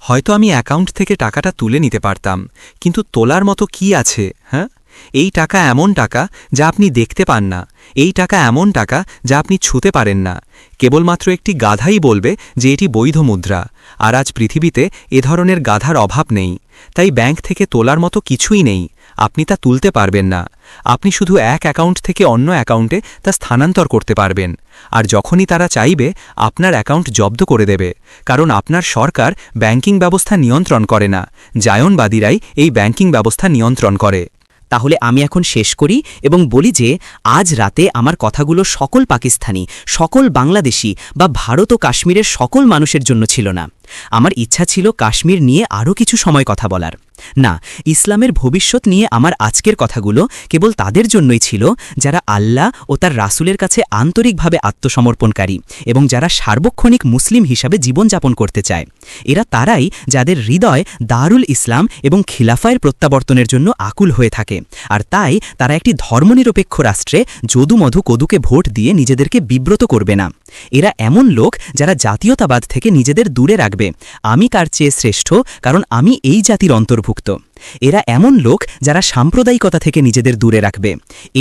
হয়তো আমি অ্যাকাউন্ট থেকে টাকাটা তুলে নিতে পারতাম, কিন্তু তোলার মতো কি আছে? হ্যাঁ, এই টাকা এমন টাকা যা আপনি দেখতে পান না। এই টাকা এমন টাকা যা আপনি ছুঁতে পারেন না। কেবলমাত্র একটি গাধাই বলবে যে এটি বৈধ মুদ্রা। আর আজ পৃথিবীতে এ ধরনের গাধার অভাব নেই। তাই ব্যাংক থেকে তোলার মতো কিছুই নেই। আপনি তা তুলতে পারবেন না। আপনি শুধু এক অ্যাকাউন্ট থেকে অন্য অ্যাকাউন্টে তা স্থানান্তর করতে পারবেন। আর যখনই তারা চাইবে আপনার অ্যাকাউন্ট জব্দ করে দেবে, কারণ আপনার সরকার ব্যাংকিং ব্যবস্থা নিয়ন্ত্রণ করে না। জায়নবাদীরাই এই ব্যাংকিং ব্যবস্থা নিয়ন্ত্রণ করে। তাহলে আমি এখন শেষ করি এবং বলি যে আজ রাতে আমার কথাগুলো সকল পাকিস্তানি, সকল বাংলাদেশি বা ভারত ও কাশ্মীরের সকল মানুষের জন্য ছিল না। আমার ইচ্ছা ছিল কাশ্মীর নিয়ে আরও কিছু সময় কথা বলার। না, ইসলামের ভবিষ্যৎ নিয়ে আমার আজকের কথাগুলো কেবল তাদের জন্যই ছিল যারা আল্লাহ ও তার রাসূলের কাছে আন্তরিকভাবে আত্মসমর্পণকারী এবং যারা সার্বক্ষণিক মুসলিম হিসাবে জীবনযাপন করতে চায়। এরা তারাই যাদের হৃদয় দারুল ইসলাম এবং খিলাফায়ের প্রত্যাবর্তনের জন্য আকুল হয়ে থাকে। আর তাই তারা একটি ধর্মনিরপেক্ষ রাষ্ট্রে যদুমধু কদুকে ভোট দিয়ে নিজেদেরকে বিব্রত করবে না। এরা এমন লোক যারা জাতীয়তাবাদ থেকে নিজেদের দূরে রাখবে। আমি তার চেয়ে শ্রেষ্ঠ, কারণ আমি এই জাতির অন্তর্ভুক্ত। এরা এমন লোক যারা সাম্প্রদায়িকতা থেকে নিজেদের দূরে রাখবে,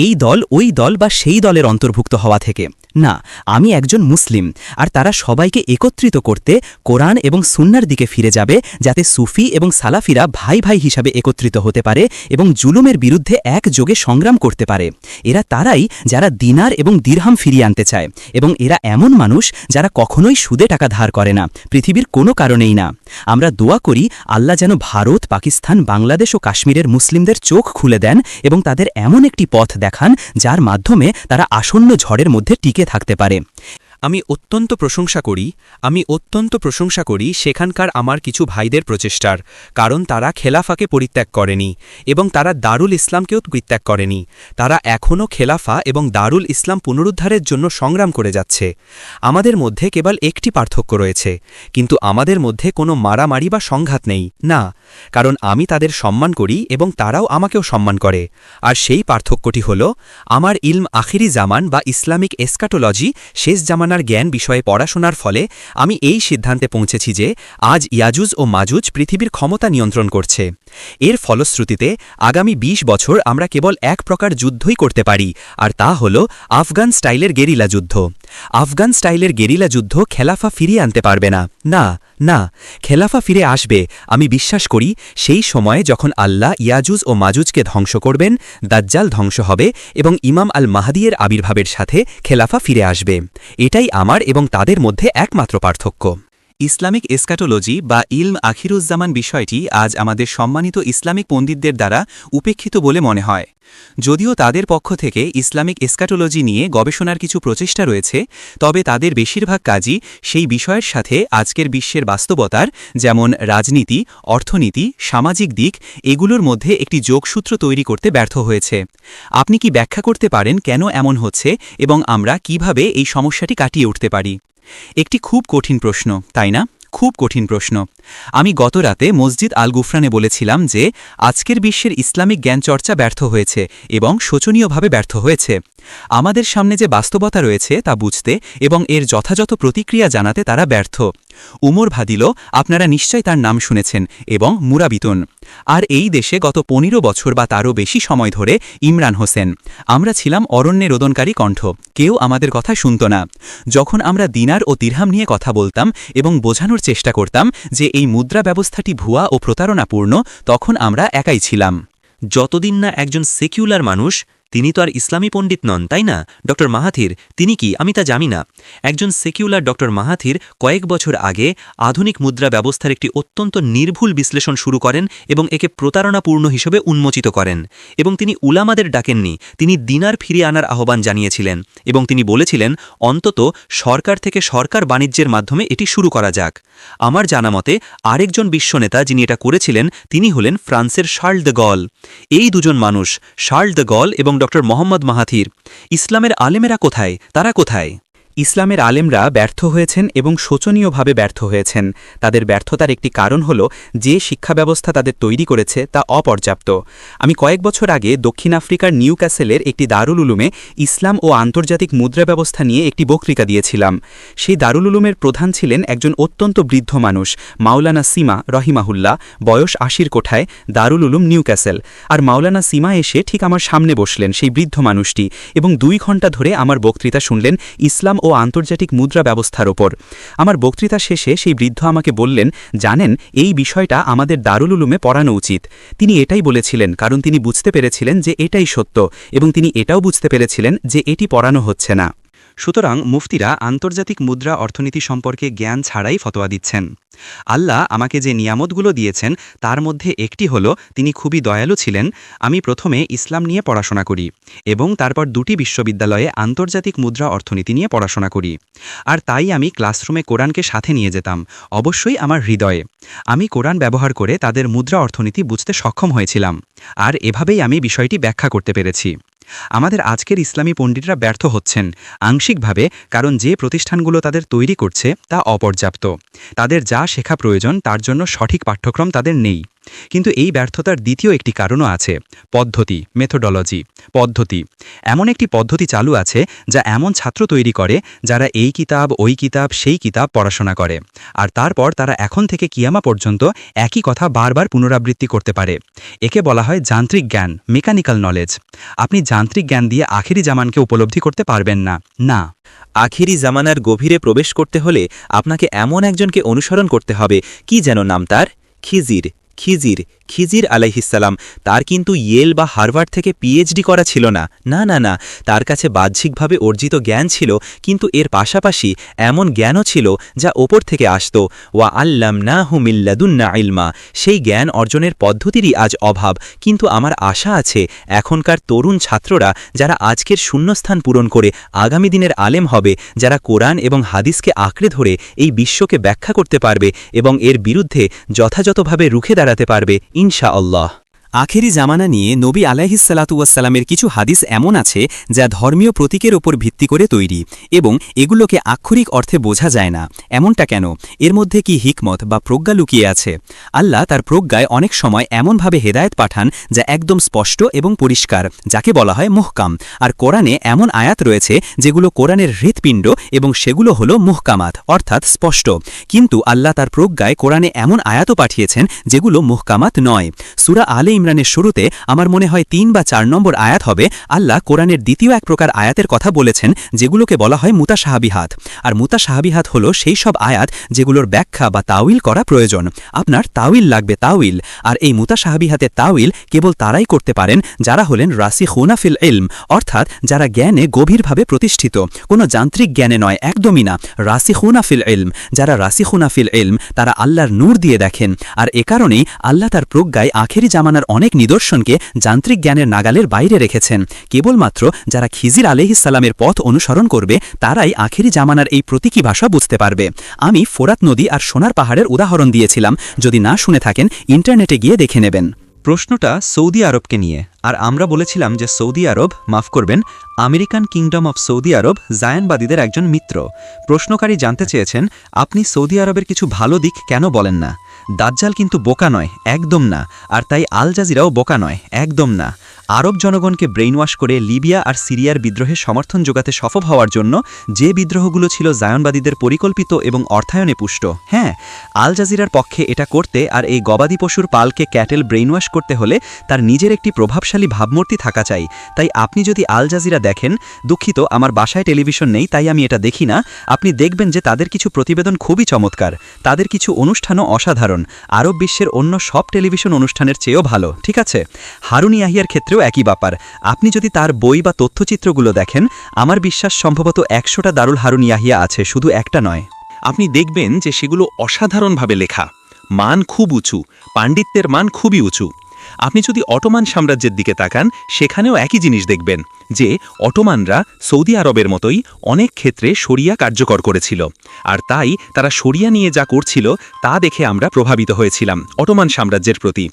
এই দল ওই দল বা সেই দলের অন্তর্ভুক্ত হওয়া থেকে। না, আমি একজন মুসলিম, আর তারা সবাইকে একত্রিত করতে কোরআন এবং সুন্নার দিকে ফিরে যাবে, যাতে সুফি এবং সালাফিরা ভাই ভাই হিসাবে একত্রিত হতে পারে এবং জুলুমের বিরুদ্ধে একযোগে সংগ্রাম করতে পারে। এরা তারাই যারা দিনার এবং দিরহাম ফিরিয়ে আনতে চায়, এবং এরা এমন মানুষ যারা কখনোই সুদে টাকা ধার করে না, পৃথিবীর কোনো কারণেই না। আমরা দোয়া করি আল্লাহ যেন ভারত, পাকিস্তান, বাংলাদেশ ও কাশ্মীরের মুসলিমদের চোখ খুলে দেন এবং তাদের এমন একটি পথ দেখান যার মাধ্যমে তারা আসন্ন ঝড়ের মধ্যে টিকে থাকতে পারে। আমি অত্যন্ত প্রশংসা করি সেখানকার আমার কিছু ভাইদের প্রচেষ্টার, কারণ তারা খেলাফাকে পরিত্যাগ করেনি এবং তারা দারুল ইসলামকেও পরিত্যাগ করেনি। তারা এখনও খেলাফা এবং দারুল ইসলাম পুনরুদ্ধারের জন্য সংগ্রাম করে যাচ্ছে। আমাদের মধ্যে কেবল একটি পার্থক্য রয়েছে, কিন্তু আমাদের মধ্যে কোনো মারামারি বা সংঘাত নেই, না, কারণ আমি তাদের সম্মান করি এবং তারাও আমাকেও সম্মান করে। আর সেই পার্থক্যটি হল আমার ইলম আখিরি জামান বা ইসলামিক এসকাটোলজি, শেষ জামানার জ্ঞান বিষয়ে পড়াশোনার ফলে আমি এই সিদ্ধান্তে পৌঁছেছি যে আজ ইয়াজুজ ও মাজুজ পৃথিবীর ক্ষমতা নিয়ন্ত্রণ করছে। এর ফলশ্রুতিতে আগামী ২০ বছর আমরা কেবল এক প্রকার যুদ্ধই করতে পারি, আর তা হল আফগান স্টাইলের গেরিলা যুদ্ধ। আফগান স্টাইলের গেরিলা যুদ্ধ খেলাফা ফিরিয়ে আনতে পারবে না, না না, খেলাফা ফিরে আসবে। আমি বিশ্বাস করি সেই সময়ে যখন আল্লাহ ইয়াজুজ ও মাজুজকে ধ্বংস করবেন, দাজ্জাল ধ্বংস হবে এবং ইমাম আল মাহদিয়ের আবির্ভাবের সাথে খেলাফা ফিরে আসবে। এটাই আমার এবং তাদের মধ্যে একমাত্র পার্থক্য। ইসলামিক এসকাটোলজি বা ইলম আখিরুজ্জামান বিষয়টি আজ আমাদের সম্মানিত ইসলামিক পণ্ডিতদের দ্বারা উপেক্ষিত বলে মনে হয়। যদিও তাদের পক্ষ থেকে ইসলামিক এসকাটোলজি নিয়ে গবেষণার কিছু প্রচেষ্টা রয়েছে, তবে তাদের বেশিরভাগ কাজই সেই বিষয়ের সাথে আজকের বিশ্বের বাস্তবতার, যেমন রাজনীতি, অর্থনীতি, সামাজিক দিক, এগুলোর মধ্যে একটি যোগসূত্র তৈরি করতে ব্যর্থ হয়েছে। আপনি কি ব্যাখ্যা করতে পারেন কেন এমন হচ্ছে এবং আমরা কিভাবে এই সমস্যাটি কাটিয়ে উঠতে পারি? একটি খুব কঠিন প্রশ্ন, তাই না? খুব কঠিন প্রশ্ন। আমি গত রাতে মসজিদ আল গুফরানে বলেছিলাম যে আজকের বিশ্বের ইসলামিক জ্ঞানচর্চা ব্যর্থ হয়েছে এবং শোচনীয়ভাবে ব্যর্থ হয়েছে। আমাদের সামনে যে বাস্তবতা রয়েছে তা বুঝতে এবং এর যথাযথ প্রতিক্রিয়া জানাতে তারা ব্যর্থ। উমর ভাদিল, আপনারা নিশ্চয় তার নাম শুনেছেন, এবং মুরাবিতুন। আর এই দেশে গত ১৫ বছর বা তারও বেশি সময় ধরে ইমরান হোসেন। আমরা ছিলাম অরণ্যে রোদনকারী কণ্ঠ, কেউ আমাদের কথা শুনত না। যখন আমরা দিনার ও দিরহাম নিয়ে কথা বলতাম এবং বোঝানোর চেষ্টা করতাম যে এই মুদ্রা ব্যবস্থাটি ভুয়া ও প্রতারণাপূর্ণ, তখন আমরা একাই ছিলাম। যতদিন না একজন সেকুলার মানুষ, তিনি তো আর ইসলামী পণ্ডিত নন, তাই না? ড মাহাথির, তিনি কি? আমি তা জানি না। একজন সেকুলার ড মাহাথির কয়েক বছর আগে আধুনিক মুদ্রা ব্যবস্থার একটি অত্যন্ত নির্ভুল বিশ্লেষণ শুরু করেন এবং একে প্রতারণাপূর্ণ হিসেবে উন্মোচিত করেন। এবং তিনি উলামাদের ডাকেননি, তিনি দিনার ফিরিয়ে আনার আহ্বান জানিয়েছিলেন এবং তিনি বলেছিলেন অন্তত সরকার থেকে সরকার বাণিজ্যের মাধ্যমে এটি শুরু করা যাক। আমার জানা মতে আরেকজন বিশ্বনেতা যিনি এটা করেছিলেন তিনি হলেন ফ্রান্সের শার্ল দ্য গল। এই দুজন মানুষ, শার্ল দ্য গল এবং ড মোহাম্মদ মাহাথির। ইসলামের আলেমেরা কোথায়? তারা কোথায়? ইসলামের আলেমরা ব্যর্থ হয়েছেন এবং শোচনীয়ভাবে ব্যর্থ হয়েছেন। তাদের ব্যর্থতার একটি কারণ হল যে শিক্ষা ব্যবস্থা তাদের তৈরি করেছে তা অপর্যাপ্ত। আমি কয়েক বছর আগে দক্ষিণ আফ্রিকার নিউ ক্যাসেলের একটি দারুল উলুমে ইসলাম ও আন্তর্জাতিক মুদ্রা ব্যবস্থা নিয়ে একটি বক্তৃতা দিয়েছিলাম। সেই দারুল উলুমের প্রধান ছিলেন একজন অত্যন্ত বৃদ্ধ মানুষ, মাওলানা সিমা রহিমাহুল্লাহ, বয়স ৮০ কোঠায়, দারুল উলুম নিউ ক্যাসেল। আর মাওলানা সিমা এসে ঠিক আমার সামনে বসলেন, সেই বৃদ্ধ মানুষটি, এবং ২ ঘণ্টা ধরে আমার বক্তৃতা শুনলেন ইসলাম ও আন্তর্জাতিক মুদ্রা ব্যবস্থার ওপর। আমার বক্তৃতা শেষে সেই বৃদ্ধ আমাকে বললেন, জানেন, এই বিষয়টা আমাদের দারুল উলুমে পড়ানো উচিত। তিনি এটাই বলেছিলেন কারণ তিনি বুঝতে পেরেছিলেন যে এটাই সত্য, এবং তিনি এটাও বুঝতে পেরেছিলেন যে এটি পড়ানো হচ্ছে না। সুতরাং মুফতিরা আন্তর্জাতিক মুদ্রা অর্থনীতি সম্পর্কে জ্ঞান ছাড়াই ফতোয়া দিচ্ছেন। আল্লাহ আমাকে যে নিয়ামতগুলো দিয়েছেন তার মধ্যে একটি হল তিনি খুবই দয়ালু ছিলেন। আমি প্রথমে ইসলাম নিয়ে পড়াশোনা করি এবং তারপর ২টি বিশ্ববিদ্যালয়ে আন্তর্জাতিক মুদ্রা অর্থনীতি নিয়ে পড়াশোনা করি। আর তাই আমি ক্লাসরুমে কোরআনকে সাথে নিয়ে যেতাম, অবশ্যই আমার হৃদয়ে। আমি কোরআন ব্যবহার করে তাদের মুদ্রা অর্থনীতি বুঝতে সক্ষম হয়েছিলাম, আর এভাবেই আমি বিষয়টি ব্যাখ্যা করতে পেরেছি। আমাদের আজকের ইসলামী পণ্ডিতরা ব্যর্থ হচ্ছেন আংশিকভাবে, কারণ যে প্রতিষ্ঠানগুলো তাদের তৈরি করছে তা অপর্যাপ্ত। তাদের যা শেখা প্রয়োজন তার জন্য সঠিক পাঠ্যক্রম তাদের নেই। কিন্তু এই ব্যর্থতার দ্বিতীয় একটি কারণও আছে, পদ্ধতি, মেথোডোলজি। পদ্ধতি, এমন একটি পদ্ধতি চালু আছে যা এমন ছাত্র তৈরি করে যারা এই কিতাব, ওই কিতাব, সেই কিতাব পড়াশোনা করে, আর তারপর তারা এখন থেকে কিয়ামা পর্যন্ত একই কথা বারবার পুনরাবৃত্তি করতে পারে। একে বলা হয় যান্ত্রিক জ্ঞান, মেকানিক্যাল নলেজ। আপনি যান্ত্রিক জ্ঞান দিয়ে আখেরি জামানকে উপলব্ধি করতে পারবেন না। না, আখিরি জামানার গভীরে প্রবেশ করতে হলে আপনাকে এমন একজনকে অনুসরণ করতে হবে, কি যেন নাম তার? খিজির। খিজির আলাইহিসসালাম, তার কিন্তু ইয়েল বা হার্ভার্ড থেকে পিএইচডি করা ছিল না, না না না, তার কাছে বাহ্যিকভাবে অর্জিত জ্ঞান ছিল, কিন্তু এর পাশাপাশি এমন জ্ঞানও ছিল যা ওপর থেকে আসত। ওয়া আল্লামনাহু মিন লাদুন্না ইলমা, সেই জ্ঞান অর্জনের পদ্ধতিরই আজ অভাব। কিন্তু আমার আশা আছে এখনকার তরুণ ছাত্ররা যারা আজকের শূন্যস্থান পূরণ করে আগামী দিনের আলেম হবে, যারা কোরআন এবং হাদিসকে আঁকড়ে ধরে এই বিশ্বকে ব্যাখ্যা করতে পারবে এবং এর বিরুদ্ধে যথাযথভাবে রুখে দাঁড়াতে পারবে ইনশাআল্লাহ। আখেরি জামানা নিয়ে নবী আলাইহিসসালাতুয়াসাল্লামের কিছু হাদিস এমন আছে যা ধর্মীয় প্রতীকের ওপর ভিত্তি করে তৈরি, এবং এগুলোকে আক্ষরিক অর্থে বোঝা যায় না। এমনটা কেন? এর মধ্যে কি হিকমত বা প্রজ্ঞা লুকিয়ে আছে? আল্লাহ তার প্রজ্ঞায় অনেক সময় এমনভাবে হেদায়েত পাঠান যা একদম স্পষ্ট এবং পরিষ্কার, যাকে বলা হয় মুহকাম। আর কোরআনে এমন আয়াত রয়েছে যেগুলো কোরআনের হৃৎপিণ্ড, এবং সেগুলো হলো মুহকামাত, অর্থাৎ স্পষ্ট। কিন্তু আল্লাহ তার প্রজ্ঞায় কোরআনে এমন আয়াতও পাঠিয়েছেন যেগুলো মুহকামাত নয়। সূরা আলে ইমরানের শুরুতে আমার মনে হয় ৩ বা ৪ নম্বর আয়াত হবে, আল্লাহ কোরআনের দ্বিতীয় এক প্রকার আয়াতের কথা বলেছেন যেগুলোকে বলা হয় মুতাশাবিহাত। আর মুতাশাবিহাত হলো সেই সব আয়াত যেগুলোর ব্যাখ্যা বা তাউইল করা প্রয়োজন। আপনার তাউইল লাগবে, তাউইল। আর এই মুতাশাবিহাতের তাউইল কেবল তারাই করতে পারেন যারা হলেন রাসিখুনা ফিল ইলম, অর্থাৎ যারা জ্ঞানে গভীরভাবে প্রতিষ্ঠিত, কোনো যান্ত্রিক জ্ঞানে নয়, একদমই না। রাসিখুনা ফিল ইলম, যারা রাসিখুনা ফিল ইলম তারা আল্লাহর নূর দিয়ে দেখেন। আর এ কারণেই আল্লাহ তার প্রজ্ঞায় আখেরি জামানার অনেক নিদর্শনকে যান্ত্রিক জ্ঞানের নাগালের বাইরে রেখেছেন। কেবলমাত্র যারা খিজির আলাইহিসসালামের পথ অনুসরণ করবে তারাই আখেরি জামানার এই প্রতীকী ভাষা বুঝতে পারবে। আমি ফোরাত নদী আর সোনার পাহাড়ের উদাহরণ দিয়েছিলাম, যদি না শুনে থাকেন ইন্টারনেটে গিয়ে দেখে নেবেন। প্রশ্নটা সৌদি আরবকে নিয়ে, আর আমরা বলেছিলাম যে সৌদি আরব, মাফ করবেন, আমেরিকান কিংডম অফ সৌদি আরব জায়ানবাদীদের একজন মিত্র। প্রশ্নকারী জানতে চেয়েছেন আপনি সৌদি আরবের কিছু ভালো দিক কেন বলেন না? দাজ্জাল কিন্তু বোকা নয়, একদম না। আর তাই আল জাজিরাও বোকা নয়, একদম না। আরব জনগণকে ব্রেইনওয়াশ করে লিবিয়া আর সিরিয়ার বিদ্রোহের সমর্থন যোগাতে সফল হওয়ার জন্য যে বিদ্রোহগুলো ছিল জায়নবাদীদের পরিকল্পিত এবং অর্থায়নে পুষ্ট, হ্যাঁ, আল জাজিরার পক্ষে এটা করতে আর এই গবাদি পশুর পালকে ক্যাটেল ব্রেইনওয়াশ করতে হলে তার নিজের একটি প্রভাবশালী ভাবমূর্তি থাকা চাই। তাই আপনি যদি আল জাজিরা দেখেন, দুঃখিত আমার বাসায় টেলিভিশন নেই তাই আমি এটা দেখি না, আপনি দেখবেন যে তাদের কিছু প্রতিবেদন খুবই চমৎকার, তাদের কিছু অনুষ্ঠানও অসাধারণ, আরব বিশ্বের অন্য সব টেলিভিশন অনুষ্ঠানের চেয়েও ভালো, ঠিক আছে? হারুন ইয়াহিয়ার ক্ষেত্রেও একই ব্যাপার। আপনি যদি তার বই বা তথ্যচিত্রগুলো দেখেন, আমার বিশ্বাস সম্ভবত 100টা দারুল হারুন ইয়াহিয়া আছে, শুধু একটা নয়। আপনি দেখবেন যে সেগুলো অসাধারণভাবে লেখা, মান খুব উঁচু, পাণ্ডিত্যের মান খুবই উঁচু। আপনি যদি অটোমান সাম্রাজ্যের দিকে তাকান, সেখানেও একই জিনিস দেখবেন যে অটোমানরা সৌদি আরবের মতোই অনেক ক্ষেত্রে শরিয়া কার্যকর করেছিল, আর তাই তারা শরিয়া নিয়ে যা করছিল তা দেখে আমরা প্রভাবিত হয়েছিলাম অটোমান সাম্রাজ্যের প্রতি।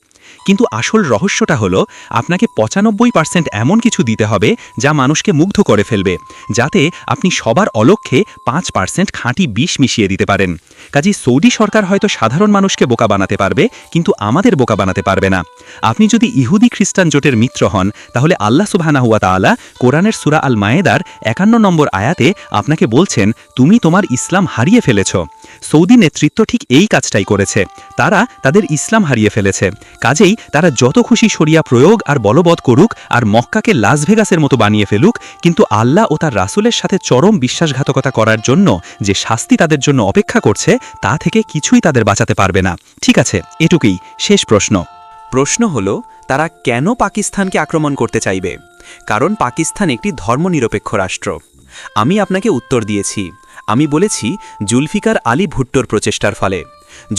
কিন্তু আসল রহস্যটা হলো আপনাকে 95% এমন কিছু দিতে হবে যা মানুষকে মুগ্ধ করে ফেলবে, যাতে আপনি সবার অলক্ষ্যে 5% খাঁটি বিষ মিশিয়ে দিতে পারেন। কাজেই সৌদি সরকার হয়তো সাধারণ মানুষকে বোকা বানাতে পারবে, কিন্তু আমাদের বোকা বানাতে পারবে না। আপনি যদি ইহুদি খ্রিস্টান জোটের মিত্র হন, তাহলে আল্লাহ সুবহানাহু ওয়া তাআলা কোরআনের সূরা আল মায়েদার 51 নম্বর আয়াতে আপনাকে বলছেন তুমি তোমার ইসলাম হারিয়ে ফেলেছ। সৌদি নেতৃত্ব ঠিক এই কাজটাই করেছে, তারা তাদের ইসলাম হারিয়ে ফেলেছে। কাজেই তারা যত খুশি শরিয়া প্রয়োগ আর বলবৎ করুক আর মক্কাকে লাস ভেগাসের মতো বানিয়ে ফেলুক, কিন্তু আল্লাহ ও তার রাসূলের সাথে চরম বিশ্বাসঘাতকতা করার জন্য যে শাস্তি তাদের জন্য অপেক্ষা করছে তা থেকে কিছুই তাদের বাঁচাতে পারবে না। ঠিক আছে, এটুকুই শেষ প্রশ্ন হলো তারা কেন পাকিস্তানকে আক্রমণ করতে চাইবে? কারণ পাকিস্তান একটি ধর্মনিরপেক্ষ রাষ্ট্র। আমি আপনাকে উত্তর দিয়েছি। আমি বলেছি জুলফিকার আলী ভুট্টোর প্রচেষ্টার ফলে।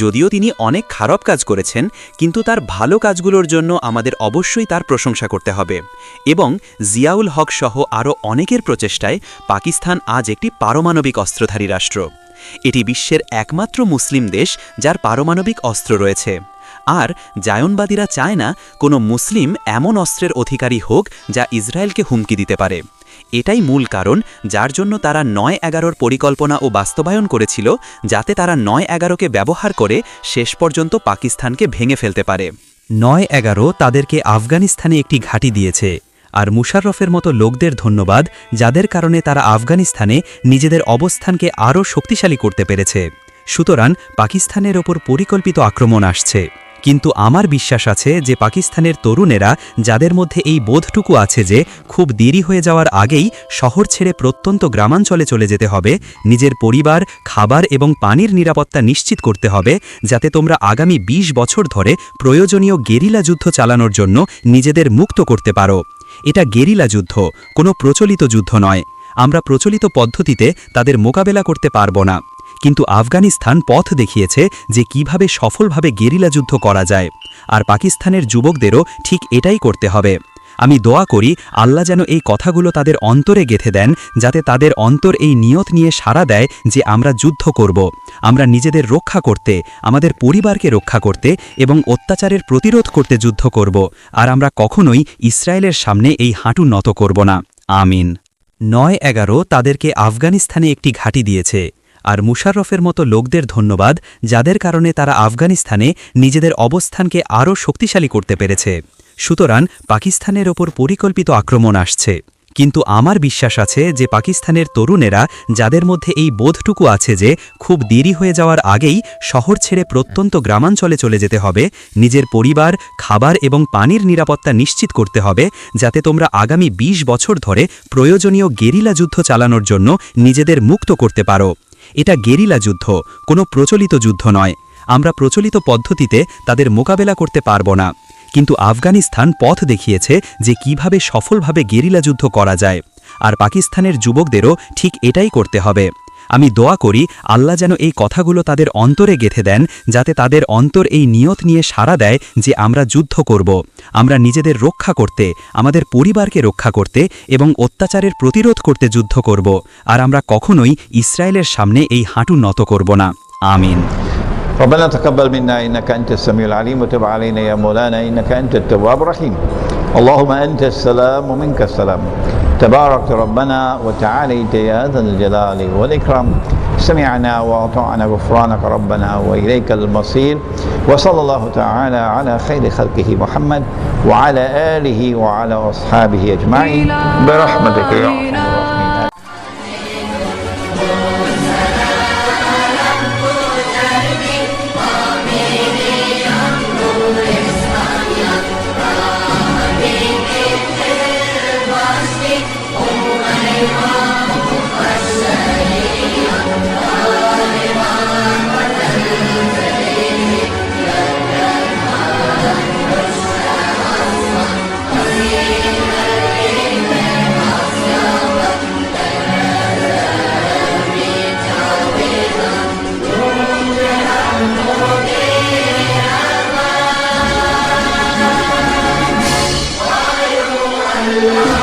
যদিও তিনি অনেক খারাপ কাজ করেছেন, কিন্তু তার ভালো কাজগুলোর জন্য আমাদের অবশ্যই তার প্রশংসা করতে হবে। এবং জিয়াউল হক সহ আরও অনেকের প্রচেষ্টায় পাকিস্তান আজ একটি পারমাণবিক অস্ত্রধারী রাষ্ট্র। এটি বিশ্বের একমাত্র মুসলিম দেশ যার পারমাণবিক অস্ত্র রয়েছে। আর জায়নবাদীরা চায় না কোনো মুসলিম এমন অস্ত্রের অধিকারী হোক যা ইসরায়েলকে হুমকি দিতে পারে। এটাই মূল কারণ যার জন্য তারা ৯-১১ পরিকল্পনা ও বাস্তবায়ন করেছিল, যাতে তারা ৯-১১কে ব্যবহার করে শেষ পর্যন্ত পাকিস্তানকে ভেঙে ফেলতে পারে। ৯-১১ তাদেরকে আফগানিস্তানে একটি ঘাঁটি দিয়েছে, আর মুশাররফের মতো লোকদের ধন্যবাদ, যাদের কারণে তারা আফগানিস্তানে নিজেদের অবস্থানকে আরও শক্তিশালী করতে পেরেছে। সুতরাং পাকিস্তানের ওপর পরিকল্পিত আক্রমণ আসছে। কিন্তু আমার বিশ্বাস আছে যে পাকিস্তানের তরুণেরা যাদের মধ্যে এই বোধটুকু আছে যে খুব দেরি হয়ে যাওয়ার আগেই শহর ছেড়ে প্রত্যন্ত গ্রামাঞ্চলে চলে যেতে হবে, নিজের পরিবার, খাবার এবং পানির নিরাপত্তা নিশ্চিত করতে হবে, যাতে তোমরা আগামী ২০ বছর ধরে প্রয়োজনীয় গেরিলা যুদ্ধ চালানোর জন্য নিজেদের মুক্ত করতে পারো। এটা গেরিলা যুদ্ধ, কোনো প্রচলিত যুদ্ধ নয়। আমরা প্রচলিত পদ্ধতিতে তাদের মোকাবেলা করতে পারব না, কিন্তু আফগানিস্তান পথ দেখিয়েছে যে কিভাবে সফলভাবে গেরিলা যুদ্ধ করা যায়, আর পাকিস্তানের যুবকদেরও ঠিক এটাই করতে হবে। আমি দোয়া করি আল্লাহ যেন এই কথাগুলো তাদের অন্তরে গেঁথে দেন, যাতে তাদের অন্তর এই নিয়ত নিয়ে সাড়া দেয় যে আমরা যুদ্ধ করব, আমরা নিজেদের রক্ষা করতে, আমাদের পরিবারকে রক্ষা করতে এবং অত্যাচারের প্রতিরোধ করতে যুদ্ধ করব, আর আমরা কখনোই ইসরায়েলের সামনে এই হাঁটু নত করব না। আমিন। ৯-১১ তাদেরকে আফগানিস্তানে একটি ঘাঁটি দিয়েছে, আর মুশাররফের মতো লোকদের ধন্যবাদ, যাদের কারণে তারা আফগানিস্তানে নিজেদের অবস্থানকে আরও শক্তিশালী করতে পেরেছে। সুতরাং পাকিস্তানের ওপর পরিকল্পিত আক্রমণ আসছে, কিন্তু আমার বিশ্বাস আছে যে পাকিস্তানের তরুণেরা যাদের মধ্যে এই বোধটুকু আছে যে খুব দেরি হয়ে যাওয়ার আগেই শহর ছেড়ে প্রত্যন্ত গ্রামাঞ্চলে চলে যেতে হবে, নিজের পরিবার, খাবার এবং পানির নিরাপত্তা নিশ্চিত করতে হবে, যাতে তোমরা আগামী ২০ বছর ধরে প্রয়োজনীয় গেরিলা যুদ্ধ চালানোর জন্য নিজেদের মুক্ত করতে পারো। এটা গেরিলা যুদ্ধ, কোনো প্রচলিত যুদ্ধ নয়। আমরা প্রচলিত পদ্ধতিতে তাদের মোকাবেলা করতে পারব না, কিন্তু আফগানিস্তান পথ দেখিয়েছে যে কিভাবে সফলভাবে গেরিলা যুদ্ধ করা যায়, আর পাকিস্তানের যুবকদেরও ঠিক এটাই করতে হবে। আমি দোয়া করি আল্লাহ যেন এই কথাগুলো তাদের অন্তরে গেঁথে দেন, যাতে তাদের অন্তর এই নিয়ত নিয়ে সাড়া দেয় যে আমরা যুদ্ধ করব, আমরা নিজেদের রক্ষা করতে, আমাদের পরিবারকে রক্ষা করতে এবং অত্যাচারের প্রতিরোধ করতে যুদ্ধ করব, আর আমরা কখনোই ইসরায়েলের সামনে এই হাঁটু নত করব না। আমিন। ربنا تقبل منا إنك أنت السميع العليم وتب علينا يا مولانا إنك أنت التواب الرحيم. اللهم أنت السلام ومنك السلام. تبارك ربنا وتعاليت يا ذا الجلال والإكرام. سمعنا وأطعنا غفرانك ربنا وإليك المصير. وصلى الله تعالى على خير خلقه محمد وعلى آله وعلى أصحابه أجمعين برحمتك يا أرحم الراحمين. Allah